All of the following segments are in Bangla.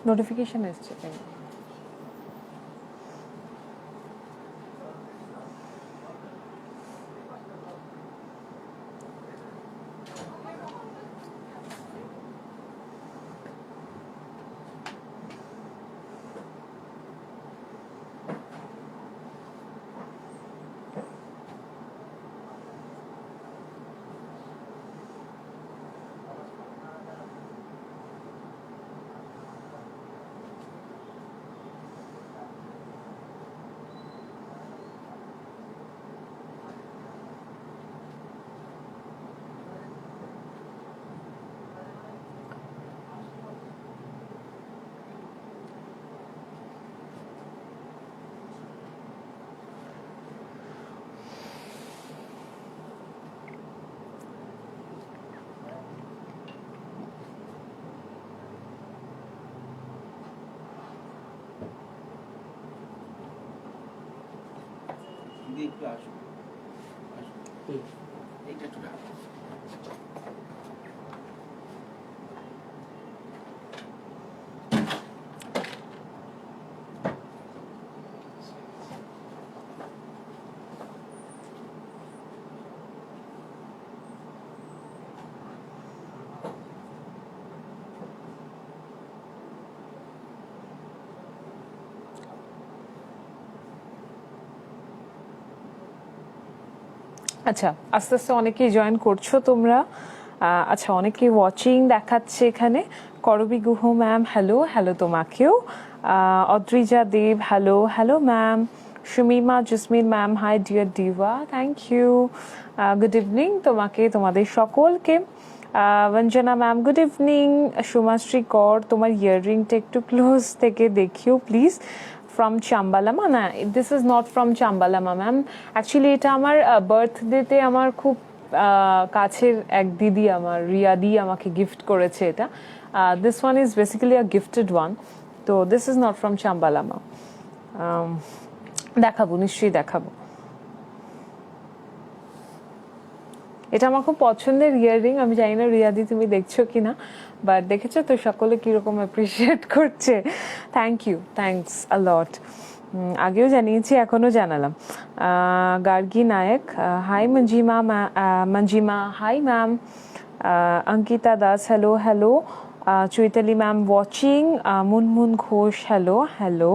নোটিফিকেশন এসছে কেন? একটু আসুন, এইটা একটু রাখুন। আচ্ছা, আস্তে আস্তে অনেকেই জয়েন করছো তোমরা। আচ্ছা, অনেকেই ওয়াচিং দেখাচ্ছে এখানে। করবী গুহ ম্যাম হ্যালো, হ্যালো তোমাকেও। Adrija Deb hello, hello ma'am. Sumima Jasmin ma'am hi dear diva, thank you. Good evening তোমাকে, তোমাদের সকলকে। Banjana ma'am good evening. Sumashree Kar, তোমার ইয়াররিংটা একটু ক্লোজ থেকে দেখিও প্লিজ। ফ্রম চাম্বালামা? না, দিস ইজ নট ফ্রম চাম্বালামা ম্যাম। অ্যাকচুয়ালি এটা আমার বার্থডেতে আমার খুব কাছের এক দিদি, আমার রিয়াদি আমাকে গিফট করেছে এটা। This one is basically a gifted one, তো দিস ইজ নট ফ্রম চাম্বালামা। দেখাবো, নিশ্চয়ই দেখাবো। এটা আমার খুব পছন্দের ইয়াররিং। আমি জানি না রিয়াদি তুমি দেখছো কিনা, বাট দেখেছো তো সকলে কিরকম অ্যাপ্রিসিয়েট করছে। Thank you, thanks a lot. আগেও জানিয়েছি, এখনো জানালাম। Gargi Nayak hi Manjima, Manjima hi ma'am. Ankita Das hello, hello. Chaitali ma'am watching. Munmun Ghosh hello, hello.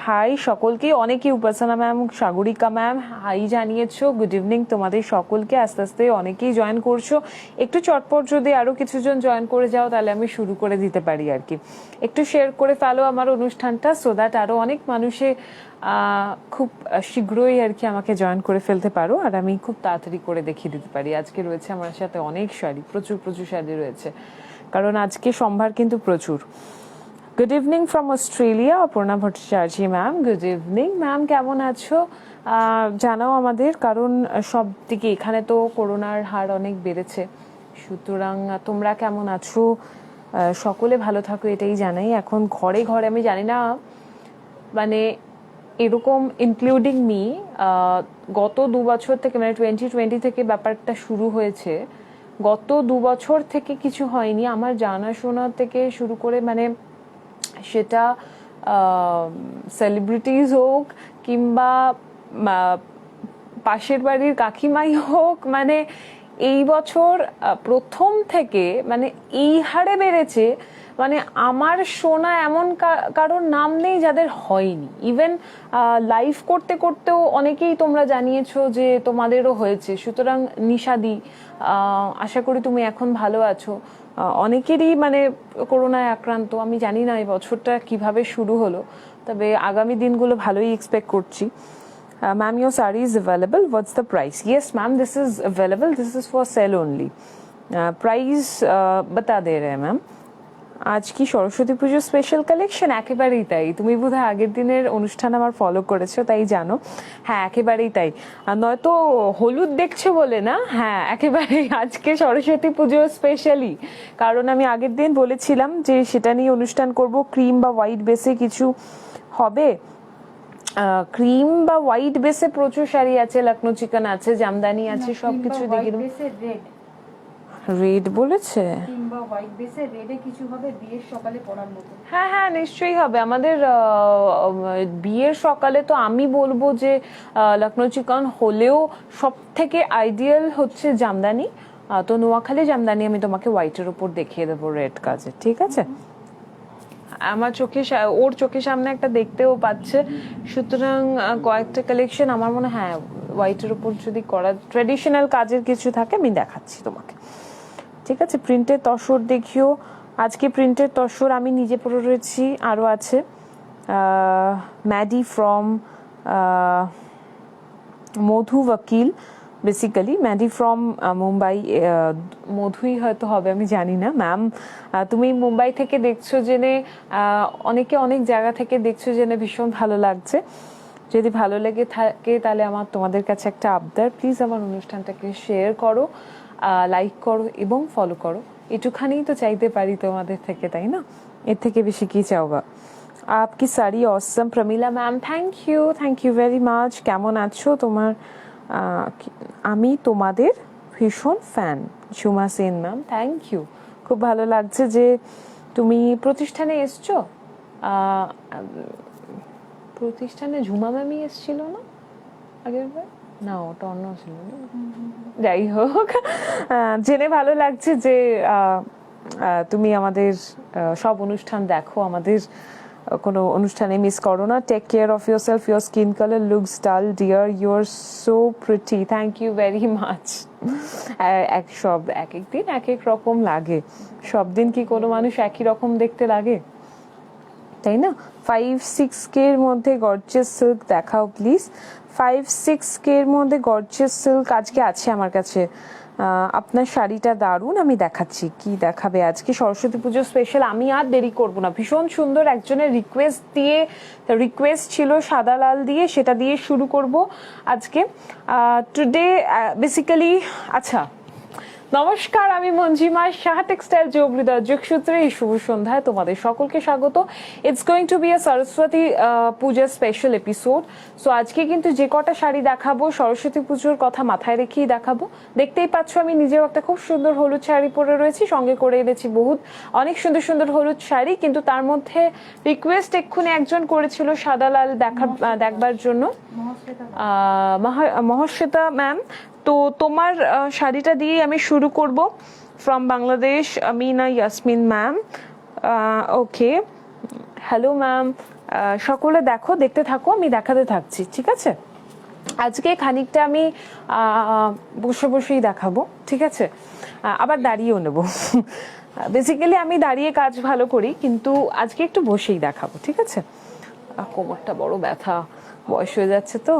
Hi সকলকে, অনেকেই Upasana ma'am, Sagarika ma'am hi জানিয়েছো। গুড ইভিনিং তোমাদের সকলকে। আস্তে আস্তে অনেকেই জয়েন করছো। একটু চটপট যদি আরও কিছুজন জয়েন করে যাও তাহলে আমি শুরু করে দিতে পারি আর কি। একটু শেয়ার করে ফেলো আমার অনুষ্ঠানটা, সো দ্যাট আরও অনেক মানুষে খুব শীঘ্রই আর কি আমাকে জয়েন করে ফেলতে পারো, আর আমি খুব তাড়াতাড়ি করে দেখিয়ে দিতে পারি। আজকে রয়েছে আমার সাথে অনেক শাড়ি, প্রচুর প্রচুর শাড়ি রয়েছে, কারণ আজকে সম্ভার কিন্তু প্রচুর। Good evening from Australia, Aparna Bhattacharya ma'am. Good evening ma'am, কেমন আছো জানাও আমাদের, কারণ সব দিকে এখানে তো করোনার হার অনেক বেড়েছে, সুতরাং তোমরা কেমন আছো? সকলে ভালো থাকো এটাই জানাই। এখন ঘরে ঘরে, আমি জানি না মানে এরকম ইনক্লুডিং মি, গত 2 বছর থেকে মানে 2020 থেকে ব্যাপারটা শুরু হয়েছে। গত 2 বছর থেকে কিছু হয়নি আমার জানাশোনা থেকে শুরু করে, মানে সেটা সেলিব্রিটিজ হোক কিংবা পাশের বাড়ির কাকিমাই হোক, মানে এই বছর প্রথম থেকে মানে এই হারে বেড়েছে, মানে আমার শোনা এমন কারোর নাম নেই যাদের হয়নি। ইভেন লাইভ করতে করতেও অনেকেই তোমরা জানিয়েছো যে তোমাদেরও হয়েছে। সুতরাং নিশাদি, আশা করি তুমি এখন ভালো আছো। অনেকেরই মানে করোনায় আক্রান্ত। আমি জানি না এই বছরটা কিভাবে শুরু হলো, তবে আগামী দিনগুলো ভালোই এক্সপেক্ট করছি। Ma'am, your saree is available. What's the price? Yes, ma'am, this is available. This is for sale only. Price बता दे रहे हैं मैम। আজ কি সরস্বতী পুজোর স্পেশাল কালেকশন? একেবারেই তাই। তুমি বোধহয় আগের দিনের অনুষ্ঠান আমার ফলো করেছো, তাই জানো। হ্যাঁ, একেবারেই তাই। নয়তো হলুদ দেখছো বলে না, হ্যাঁ একেবারেই আজকে সরস্বতী পুজো স্পেশালি, কারণ আমি আগের দিন বলেছিলাম যে সেটা নিয়ে অনুষ্ঠান করব। ক্রিম বা হোয়াইট বেসে কিছু হবে। ক্রিম বা হোয়াইট বেসে প্রচুর শাড়ি আছে, লখনৌ চিকন আছে, জামদানি আছে, সবকিছু দেখে রেড বলেছে? কিংবা হোয়াইট বেসে রেডে কিছু হবে বিয়ের সকালে পরার মতো। হ্যাঁ হ্যাঁ নিশ্চয়ই হবে। আমাদের বিয়ের সকালে তো আমি বলবো যে লখনৌ চিকন হলেও সব থেকে আইডিয়াল হচ্ছে জামদানি। তো নোয়াখালী জামদানি আমি তোমাকে হোয়াইটের উপর দেখিয়ে দেবো রেড কাজে, ঠিক আছে? আমার ওর চোখের সামনে একটা দেখতেও পাচ্ছে, সুতরাং কয়েকটা কালেকশন আমার মনে হয় হোয়াইটের উপর যদি করা ট্রেডিশনাল কাজের কিছু থাকে আমি দেখাচ্ছি তোমাকে, ঠিক আছে? প্রিন্টের তসর দেখিও। আজকে প্রিন্টের তসর আমি নিজে পরে রয়েছি, আরও আছে Maddy from Madhu Wakil, basically Maddy from Mumbai. মধুই হয়তো হবে, আমি জানি না। ম্যাম তুমি মুম্বাই থেকে দেখছো জেনে, অনেকে অনেক জায়গা থেকে দেখছো জেনে ভীষণ ভালো লাগছে। যদি ভালো লেগে থাকে তাহলে আমার তোমাদের কাছে একটা আবদার, প্লিজ আমার অনুষ্ঠানটাকে শেয়ার করো, লাইক করো এবং ফলো করো। এটুখানেই তো চাইতে পারি তোমাদের থেকে, তাই না? এর থেকে বেশি কি চাওগা? আপকি sari Asom Pramila ma'am, thank you very much. কেমন আছো? আমি তোমাদের ভীষণ fan, Jhuma Sen ma'am, thank you. খুব ভালো লাগছে যে তুমি প্রতিষ্ঠানে এসছো। প্রতিষ্ঠানে ঝুমা ম্যামই এসছিল না আগের বার? না, ওটা অন্য ছিল। যাই হোক, জেনে ভালো লাগছে যে তুমি আমাদের সব অনুষ্ঠান দেখো, আমাদের কোনো অনুষ্ঠানে মিস করো না। Take care of yourself, your skin colour looks dull dear, you are so pretty, thank you very much. সব এক এক দিন এক এক রকম লাগে, সব দিন কি কোনো মানুষ একই রকম দেখতে লাগে, তাই না? 5-6K এর মধ্যে গর্জিয়াস সিল্ক দেখাও প্লিজ। 5-6K এর মধ্যে গর্জিয়াস সিল্ক আজকে আছে আমার কাছে। আপনার শাড়িটা দারুণ, আমি দেখাচ্ছি। কি দেখাবে আজকে? সরস্বতী পুজো স্পেশাল। আমি আর দেরি করব না, ভীষণ সুন্দর একজনের রিকোয়েস্ট ছিল সাদা লাল দিয়ে, সেটা দিয়ে শুরু করব আজকে। টুডে বেসিক্যালি, আচ্ছা নমস্কার, আমি মঞ্জিমা, সাহা টেক্সটাইল যোগহৃদয় যোগসূত্রে এই শুভ সন্ধ্যায় তোমাদের সকলকে স্বাগত। It's going to be a Saraswati Puja special episode. So আজকে কিন্তু যে কটা শাড়ি দেখাবো সরস্বতী পুজোর কথা মাথায় রেখেই দেখাবো। দেখতেই পাচ্ছ আমি নিজেও একটা খুব সুন্দর হলুদ শাড়ি পরে রয়েছি, সঙ্গে করে এনেছি অনেক সুন্দর সুন্দর হলুদ শাড়ি, কিন্তু তার মধ্যে রিকোয়েস্ট এক্ষুনি একজন করেছিল সাদা লাল দেখবার জন্য, মহশ্বেতা ম্যাম। তো তোমার শাড়িটা দিয়ে আমি শুরু করব। From Bangladesh Amina Yasmin ma'am, okay, hello ma'am. সকলে দেখতে থাকো, আমি দেখাতে থাকছি, ঠিক আছে? আজকে খানিকটা আমি বসেই দেখাবো, ঠিক আছে? আবার দাঁড়িয়েও নেব। বেসিক্যালি আমি দাঁড়িয়ে কাজ ভালো করি, কিন্তু আজকে একটু বসেই দেখাবো, ঠিক আছে? কোমরটা বড় ব্যথা, বয়স হয়ে যাচ্ছে তো।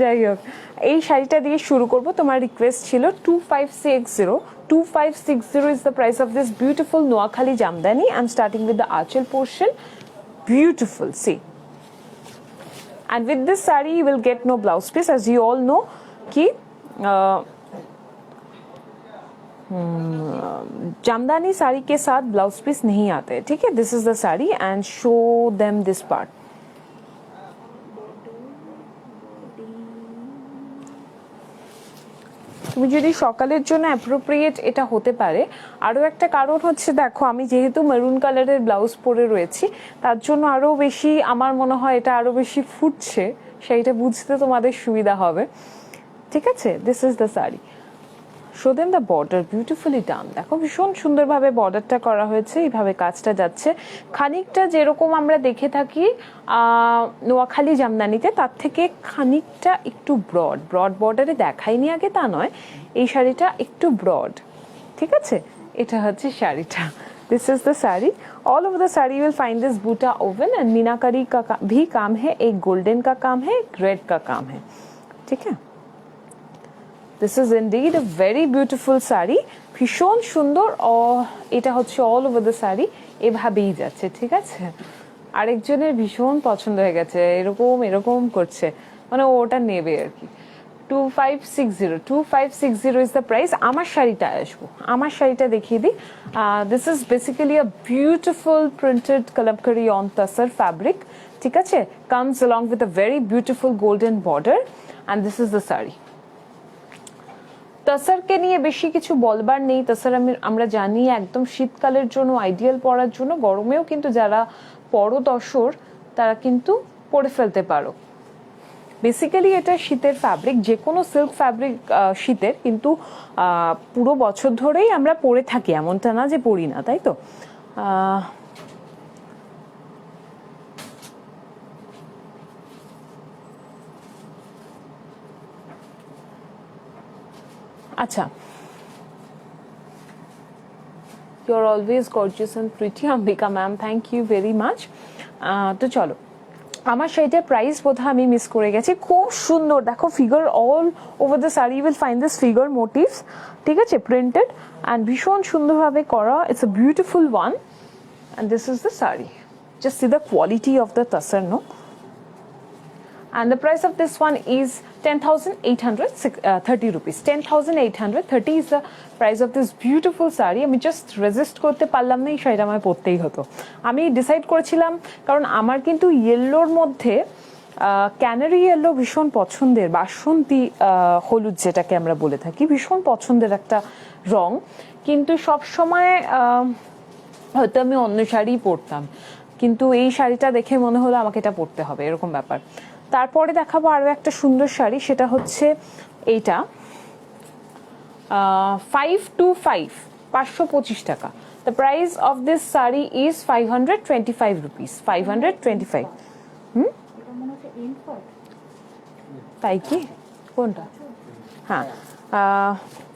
যাই হোক, এই শাড়িটা দিয়ে শুরু করব। তোমার রিকোয়েস্ট ছিল 2560 is the price of this beautiful Noakhali Jamdani. I'm starting with the Achal portion. Beautiful, see. And with this sari you will get no blouse piece, as you all know ki jamdani sari के साथ ब्लाउज पीस नहीं आते, ठीक है? This is the sari and show them this part. তুমি যদি সকালের জন্য অ্যাপ্রোপ্রিয়েট এটা হতে পারে। আরও একটা কারণ হচ্ছে, দেখো আমি যেহেতু মেরুন কালারের ব্লাউজ পরে রয়েছি, তার জন্য আরও বেশি আমার মনে হয় এটা আরও বেশি ফুটছে, সেইটা বুঝতে তোমাদের সুবিধা হবে, ঠিক আছে? This is the sari. Show them the border, beautifully done. দেখো ভীষণ সুন্দরভাবে বর্ডারটা করা হয়েছে, এইভাবে কাজটা যাচ্ছে। খানিকটা যেরকম আমরা দেখে থাকি নোয়াখালী জামদানিতে, তার থেকে খানিকটা একটু ব্রড বর্ডারে দেখাইনি আগে তা নয়, এই শাড়িটা একটু ব্রড, ঠিক আছে? এটা হচ্ছে শাড়িটা। This is the sari. All over the sari will find this buta woven and meenakari का भी काम है, एक गोल्डन का काम है, एक रेड का काम है, ठीक है? This is indeed a very beautiful sari, ভীষণ সুন্দর। এটা হচ্ছে অল ওভার দ্য শাড়ি, এভাবেই যাচ্ছে, ঠিক আছে? আরেকজনের ভীষণ পছন্দ হয়ে গেছে, এরকম করছে, মানে ওটা নেবে আর কি। 2560 is the price. আমার শাড়িটা আসবো, আমার শাড়িটা দেখিয়ে দিই। This is basically a beautiful printed kalamkari on tassar fabric, ঠিক আছে? Comes along with a very beautiful golden border and this is the saree. তাসারকে নিয়ে বেশি কিছু বলবার নেই। তাসার আমরা জানি একদম শীতকালের জন্য আইডিয়াল, পরার জন্য, গরমেও কিন্তু যারা পরদশর তারা কিন্তু পরে ফেলতে পারো। বেসিক্যালি এটা শীতের ফ্যাব্রিক, যে কোনো সিল্ক ফ্যাব্রিক শীতের, কিন্তু পুরো বছর ধরেই আমরা পরে থাকি, এমনটা না যে পরি না, তাই তো? আচ্ছা, you're always gorgeous and pretty, Ambika ma'am, thank you very much. তো চলো, আমার শাড়িটার প্রাইস বোধহয় আমি মিস করে গেছি। খুব সুন্দর, দেখো figure all over the sari will find this figure motifs, ঠিক আছে, প্রিন্টেড অ্যান্ড ভীষণ সুন্দরভাবে করা। It's a beautiful one and this is the sari. Just see the quality of the tussar, no? And the price of this one is 10,830 rupees. 10,830 is the price of this beautiful saree. আমি জাস্ট রেজিস্ট করতে পারলাম না, এই শাড়িটা আমার পরতেই হতো। আমি ডিসাইড করেছিলাম, কারণ আমার কিন্তু ইয়েলোর মধ্যে ক্যানারি ইয়েলো ভীষণ পছন্দের, বাসন্তী হলুদ যেটাকে আমরা বলে থাকি, ভীষণ পছন্দের একটা রং, কিন্তু সব সময় হয়তো আমি অন্য শাড়ি পরতাম, কিন্তু এই শাড়িটা দেখে মনে হলো আমাকে এটা পরতে হবে, এরকম ব্যাপার। তারপরে দেখাবো আরো একটা সুন্দর শাড়ি, সেটা হচ্ছে এইটা 525 টাকা। The price of this saree is 525 rupees. 525. এটা মনে হচ্ছে ইনফর্ট। তাই কি? কোনটা? हाँ,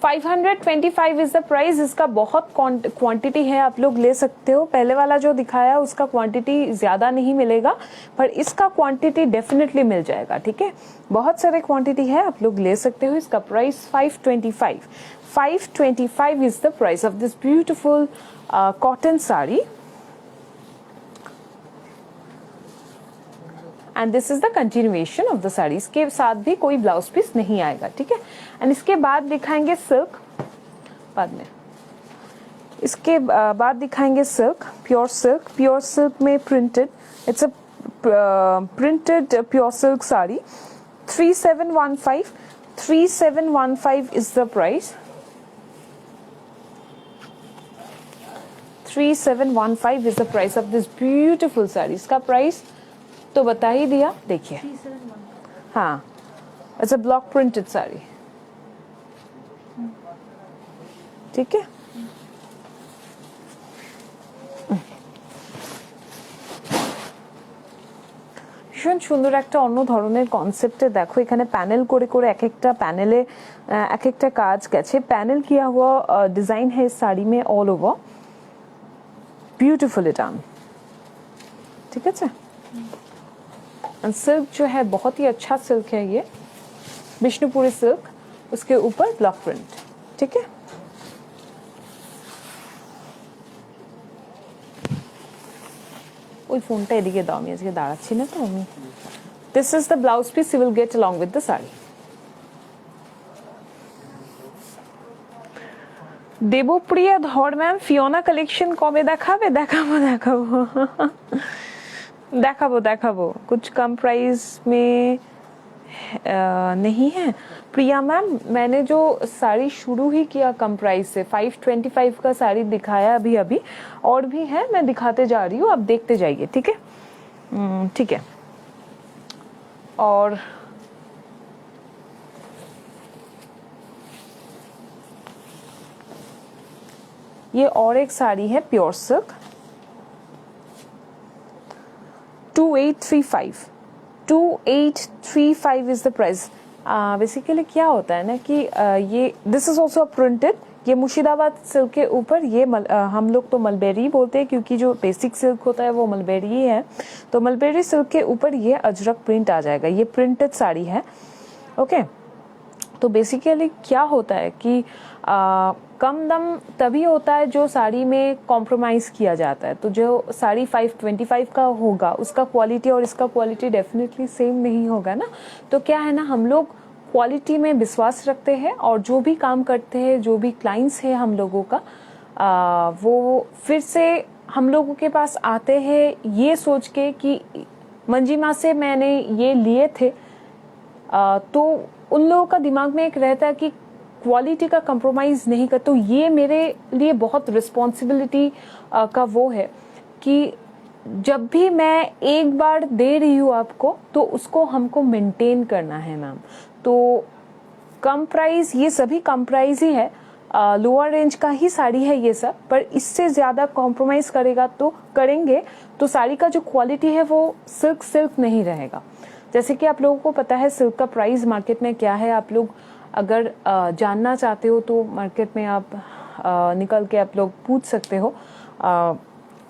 525 is the price. इसका बहुत क्वांटिटी है, आप लोग ले सकते हो। पहले वाला जो दिखाया उसका क्वांटिटी ज्यादा नहीं मिलेगा, पर इसका क्वांटिटी डेफिनेटली मिल जाएगा, ठीक है? बहुत सारे क्वांटिटी है, आप लोग ले सकते हो। इसका price 525 is the price of this beautiful cotton saree. And this is the continuation of the sari. इसके साथ भी कोई ब्लाउज पीस नहीं आएगा, ठीक है? एंड इसके बाद दिखाएंगे सिल्क, बाद में इसके बाद दिखाएंगे सिल्क, प्योर सिल्क में printed, it's a printed pure silk sari. 3715 is the price. 3715 is the price of this beautiful sari. इसका प्राइस तो बता ही दिया, देखिए। हाँ, it's a block printed sari, ठीक है? ভীষণ সুন্দর একটা অন্য ধরনের কনসেপ্টে, দেখো এখানে প্যানেল করে করে এক একটা প্যানেলে এক একটা কাজ গেছে। पैनल किया हुआ डिजाइन है इस साड़ी में ऑल ओवर, ब्यूटीफुली डन, ठीक है? सिल्क जो है बहुत ही अच्छा सिल्क है, ये विष्णुपुरी सिल्क, उसके ऊपर ब्लॉक प्रिंट, ठीक है? ওই ফোনটা এদিকে দাও, আমি আজকে দাঁড়াচ্ছি না তো। This is the blouse piece you will get along with the saree. Debapriya Dhar ma'am, Fiona collection কবে দেখাবে? देखाबो कुछ कम प्राइस में नहीं है प्रिया मैम। मैंने जो साड़ी शुरू ही किया कम प्राइस से, 525 का साड़ी दिखाया अभी और भी है, मैं दिखाते जा रही हूँ, आप देखते जाइए, ठीक है? ठीक है। और ये और एक साड़ी है pure silk, 2835 is the price. Basically क्या होता है ना कि ये दिस इज ऑल्सो प्रिंटेड, ये मुर्शिदाबाद सिल्क के ऊपर, ये हम लोग तो मलबेरी बोलते हैं क्योंकि जो बेसिक सिल्क होता है वो मलबेरी ही है, तो मलबेरी सिल्क के ऊपर ये अजरक प्रिंट आ जाएगा। ये प्रिंटेड साड़ी है, ओके? तो बेसिकली क्या होता है कि कम दम तभी होता है जो साड़ी में कॉम्प्रोमाइज किया जाता है। तो जो साड़ी 525 का होगा उसका क्वालिटी और इसका क्वालिटी डेफिनेटली सेम नहीं होगा ना। तो क्या है ना, हम लोग क्वालिटी में विश्वास रखते हैं और जो भी काम करते हैं, जो भी क्लाइंट्स हैं हम लोगों का, वो फिर से हम लोगों के पास आते हैं ये सोच के कि मंजिमा से मैंने ये लिए थे, तो उन लोगों का दिमाग में एक रहता है कि क्वालिटी का कंप्रोमाइज नहीं कर। तो ये मेरे लिए बहुत रिस्पॉन्सिबिलिटी का वो है कि जब भी मैं एक बार दे रही हूँ आपको, तो उसको हमको मेंटेन करना है मैम। तो कम प्राइस, ये सभी कम प्राइस ही है, लोअर रेंज का ही साड़ी है ये सब, पर इससे ज्यादा कॉम्प्रोमाइज करेंगे तो साड़ी का जो क्वालिटी है वो सिल्क नहीं रहेगा। जैसे कि आप लोगों को पता है सिल्क का प्राइस मार्केट में क्या है। आप लोग अगर जानना चाहते हो तो मार्केट में आप निकल के आप लोग पूछ सकते हो।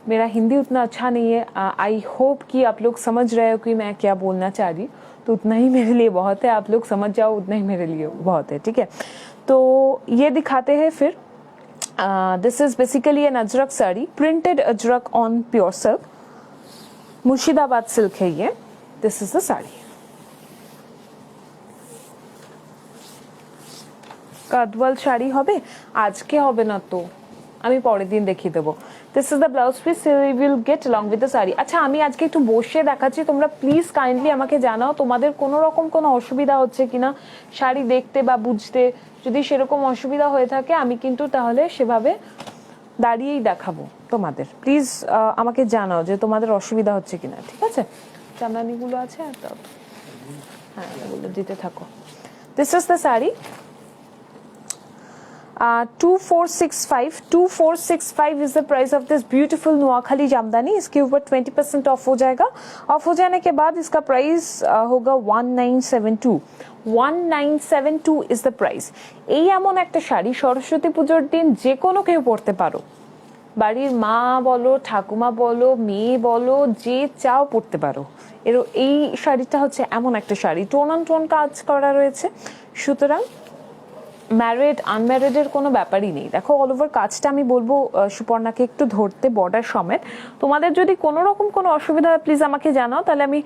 मेरा हिंदी उतना अच्छा नहीं है, आई होप कि आप लोग समझ रहे हो कि मैं क्या बोलना चाह रही हूँ, तो उतना ही मेरे लिए बहुत है। आप लोग समझ जाओ उतना ही मेरे लिए बहुत है, ठीक है। तो ये दिखाते हैं फिर। This is basically an Ajrak sari, printed Ajrak on pure silk, Murshidabad silk है ये। This is the sari. Kadwal sari হবে, আজকে হবে না তো, আমি পরের দিন দেখিয়ে দেবো। This is the blouse piece, will get along with the sari. আচ্ছা, আমি আজকে একটু বসে দেখাচ্ছি, তোমরা প্লিজ কাইন্ডলি আমাকে জানাও তোমাদের কোনো রকম কোনো অসুবিধা হচ্ছে কিনা শাড়ি দেখতে বা বুঝতে। যদি সেরকম অসুবিধা হয়ে থাকে আমি কিন্তু তাহলে সেভাবে দাঁড়িয়েই দেখাবো তোমাদের। প্লিজ আমাকে জানাও যে তোমাদের অসুবিধা হচ্ছে কিনা, ঠিক আছে। জামদানিগুলো আছে, হ্যাঁ এগুলো দিতে থাকো। This is the sari. 2465 is the price of this beautiful Nuakhali Jamdani. इसके ऊपर 20% ऑफ हो जाएगा। ऑफ हो जाने के बाद इसका प्राइस होगा 1972 is the price। এই এমন একটা শাড়ি সরস্বতী পুজোর দিন যে কোনো কেউ পরতে পারো, বাড়ির মা বলো, ঠাকুমা বলো, মেয়ে বলো, যে চাও পরতে পারো। এই শাড়িটা হচ্ছে এমন একটা শাড়ি, টোন অন টোন কাজ করা রয়েছে, সুতরাং ম্যারিড আনম্যারিডের কোনো ব্যাপারই নেই। দেখো অল ওভার কাজটা আমি বলবো সুপর্ণাকে একটু ধরতে বর্ডার সমেত। তোমাদের যদি কোনো রকম কোনো অসুবিধা হয় প্লিজ আমাকে জানাও, তাহলে আমি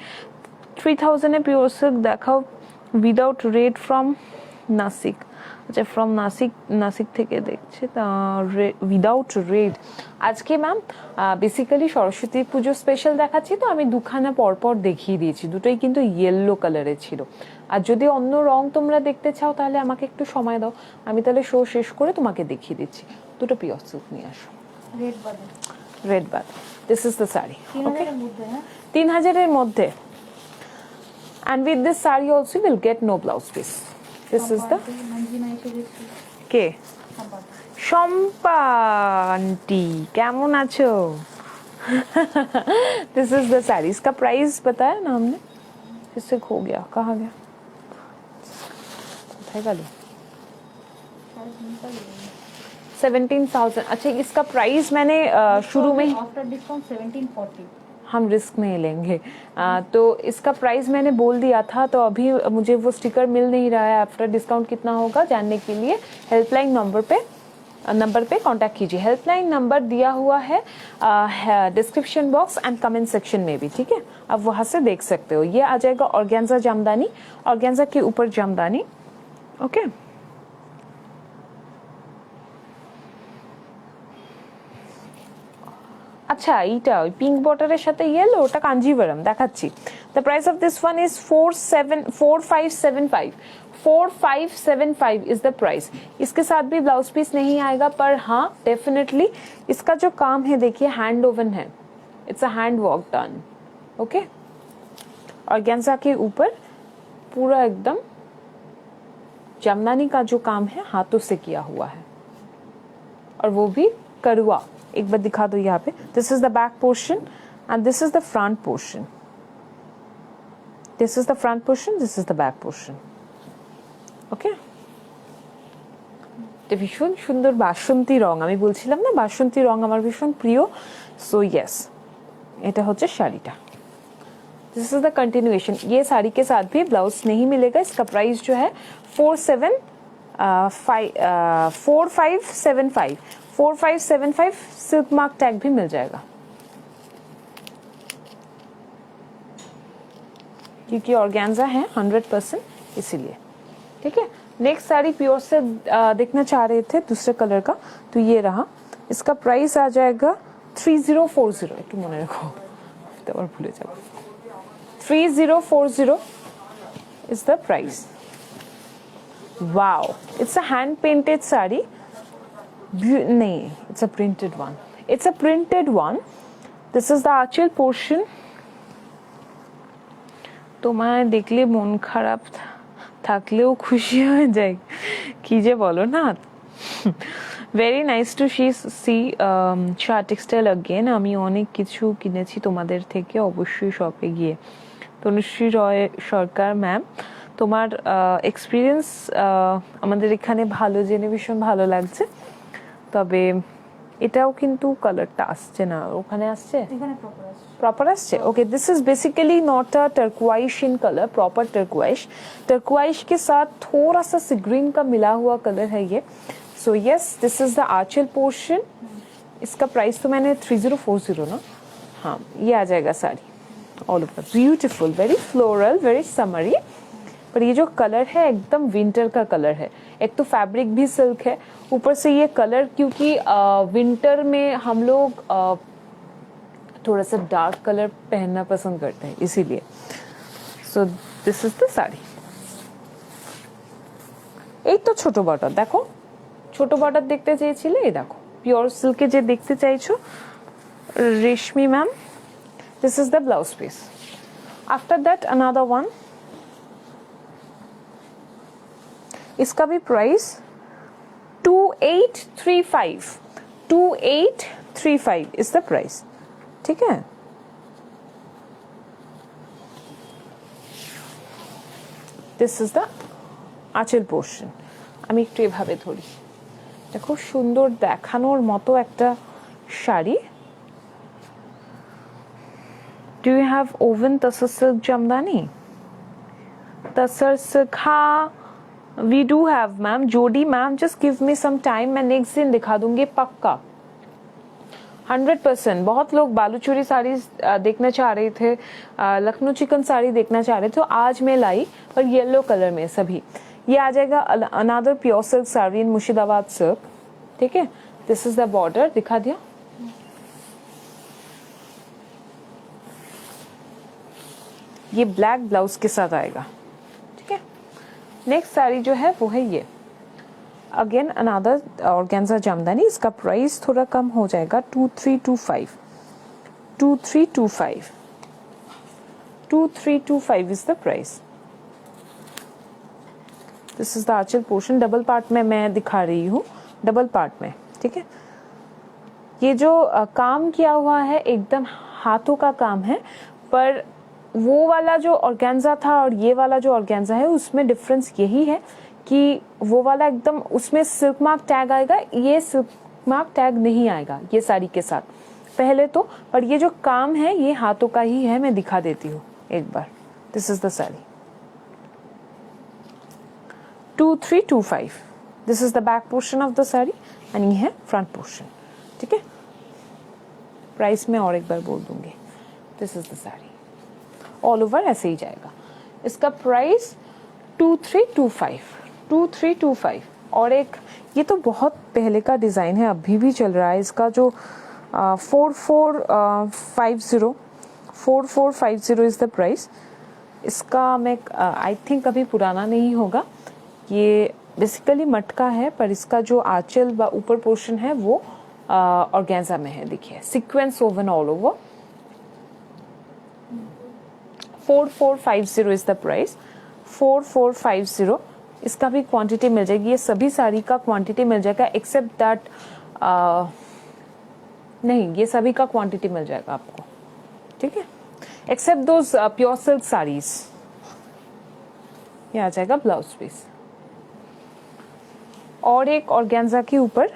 3000 এ পিওর সিল্ক দেখাও উইদাউট রেড ফ্রম নাসিক। আচ্ছা, ফ্রম নাসিক থেকে দেখছে, তা উইদাউট রেড। আজকে ম্যাম বেসিক্যালি সরস্বতী পুজো স্পেশাল দেখাচ্ছি, তো আমি দুখানা পরপর দেখিয়ে দিয়েছি, দুটোই কিন্তু ইয়েলো কালারের ছিল। আর যদি অন্য রং তোমরা দেখতে চাও তাহলে আমাকে একটু সময় দাও, আমি তাহলে শো শেষ করে তোমাকে দেখিয়ে দিচ্ছি। দুটো পিওর সিল্ক নিয়ে আসো, রেড বাদ। দিস ইজ দ্য শাড়ি, ওকে, 3000 এর মধ্যে। and with this saree also you will get no blouse piece. This is the K Shampa aunty, কেমন আছো? This is the saree। इसका प्राइस बताया ना हमने, इससे खो गया, कहाँ गया, कोথায় গেল? 17,000। अच्छा, इसका प्राइस मैंने शुरू में आफ्टर डिस्काउंट 1740। हम रिस्क नहीं लेंगे। तो इसका प्राइस मैंने बोल दिया था, तो अभी मुझे वो स्टिकर मिल नहीं रहा है। आफ्टर डिस्काउंट कितना होगा जानने के लिए हेल्पलाइन नंबर पे कांटेक्ट कीजिए। हेल्पलाइन नंबर दिया हुआ है description box and comment section में भी, ठीक है, आप वहां से देख सकते हो। ये आ जाएगा ऑर्गेन्जा जामदानी, ऑर्गेन्जा के ऊपर जामदानी, ओके। আচ্ছা, এইটা ওই পিঙ্ক বর্ডারের সাথে ইয়েলো, ওটা কাঞ্জিভারম দেখাচ্ছি। The price of this one is 4575 is the price. इसके साथ भी ब्लाउज पीस नहीं आएगा, पर हाँ डेफिनेटली इसका जो काम है देखिए हैंड ओवन है, it's a hand work done, okay. Organza के ऊपर पूरा एकदम जामदानी का जो काम है हाथों से किया हुआ है, और वो भी करुआ। एक बार दिखा दो यहाँ पे। This is the back portion and this is the front portion. This is the front portion, this is the back portion, okay. ভীষণ সুন্দর বাসন্তী রং, আমি বলছিলাম না বাসন্তী রং আমার ভীষণ প্রিয়। সো ইয়েস, এটা हচ্ছে শাড়িটা। This is the continuation. ये साड़ी के साथ भी ब्लाउज नहीं मिलेगा। इसका प्राइस जो है 4575 सिल्क मार्क टैग भी मिल जाएगा, क्योंकि ऑर्गेन्जा है 100%, इसीलिए ठीक है। नेक्स्ट साड़ी प्योर से देखना चाह रहे थे दूसरे कलर का, तो ये रहा। इसका प्राइस आ जाएगा 3040, एक मने रखो तो और भूले जाओ, 3040 is the price. Wow, it's a hand painted sari, नहीं, it's a printed one. It's a printed one. This is the aanchal portion. তোমায় দেখলে মন খারাপ থাকলেও খুশি হয়ে যায়, কি যে বলো না। Very nice to see Shah textile again. আমি অনেক কিছু কিনেছি তোমাদের থেকে, অবশ্যই শপে গিয়ে। তনুশ্রী রয় সরকার ম্যাম, তোমার এক্সপিরিয়েন্স আমাদের এখানে ভালো জেনে ভীষণ ভালো লাগছে। তবে এটাও কিন্তু কালারটা আসছে না, ওখানে আসছে, এখানে প্রপার আছে। प्रॉपर আসছে। Okay, this is basically not a turquoise in colour, proper turquoise. Turquoise के साथ थोड़ा सा सी ग्रीन का मिला हुआ कलर है ये। So yes, this is the Aanchal portion. इसका प्राइस तो मैंने 3040 ना, हाँ ये आ जाएगा sari all over. Beautiful, very floral, very summery. पर ये जो कलर है एकदम विंटर का कलर है। एक तो फैब्रिक भी सिल्क है, ऊपर से ये कलर, क्योंकि विंटर में हम लोग थोड़ा सा डार्क कलर पहनना पसंद करते हैं, इसीलिए। So this is the sari. এই তো ছোট বর্ডার, দেখো ছোট বর্ডার দেখতে চেয়েছিলে, এই দেখো পিওর সিল্কে যে দেখতে চাইছো Reshmi ma'am, this is the blouse piece. After that another one, इसका भी प्राइस 2835, 2835 इज द प्राइस। ठीक है, this is the Aanchal portion. আমি একটু এভাবে ধরি, দেখো সুন্দর দেখানোর মতো একটা sari. Do you have woven tussar silk Jamdani? Tussar silk, हाँ we do have ma'am. Jodi ma'am, just give me some time, मैं नेक्स्ट दिन दिखा दूंगी पक्का, 100%। बहुत लोग बालूचोरी साड़ी देखना चाह रहे थे, लखनऊ चिकन साड़ी देखना चाह रहे थे, तो आज मैं लाई, पर येलो कलर में सभी। ये आ जाएगा अनदर प्योर सिल्क साड़ी इन मुर्शिदाबाद सिल्क। ठीक है, दिस इज द बॉर्डर, दिखा दिया। ये ब्लैक ब्लाउज के साथ आएगा। ठीक है, नेक्स्ट साड़ी जो है वो है ये, अगेन अनदर ऑर्गेन्जा जामदानी। इसका प्राइस थोड़ा कम हो जाएगा, 2325, 2325, 2325 is the price. This is the Aanchal portion. Double part में मैं दिखा रही हूँ, डबल पार्ट में। ठीक है, ये जो काम किया हुआ है एकदम हाथों का काम है, पर वो वाला जो ऑर्गेन्जा था और ये वाला जो ऑर्गेन्जा है उसमें डिफरेंस यही है कि वो वाला एकदम उसमें सिल्क मार्क टैग आएगा, ये सिल्क मार्क टैग नहीं आएगा ये साड़ी के साथ पहले तो। पर ये जो काम है ये हाथों का ही है, मैं दिखा देती हूँ एक बार। This is the sari, 2325। This is the back portion of the sari and ये है फ्रंट पोर्शन। ठीक है, प्राइस में और एक बार बोल दूंगी। This is the sari all over ऐसे ही जाएगा। इसका प्राइस 2325, 2325। और एक ये तो बहुत पहले का डिज़ाइन है, अभी भी चल रहा है। इसका जो 4450 इज़ द प्राइस। इसका मैं आई थिंक अभी पुराना नहीं होगा, ये बेसिकली मटका है, पर इसका जो आंचल व ऊपर पोर्शन है वो ऑर्गेन्जा में है। देखिए sequence oven all over. 4450 is the price, 4450। इसका भी क्वांटिटी मिल जाएगी, ये सभी साड़ी का क्वांटिटी मिल जाएगा एक्सेप्ट दैट, नहीं ये सभी का क्वांटिटी मिल जाएगा आपको। ठीक है, except those pure silk saris. ये आ जाएगा ब्लाउज पीस। और एक ऑर्गेन्जा के ऊपर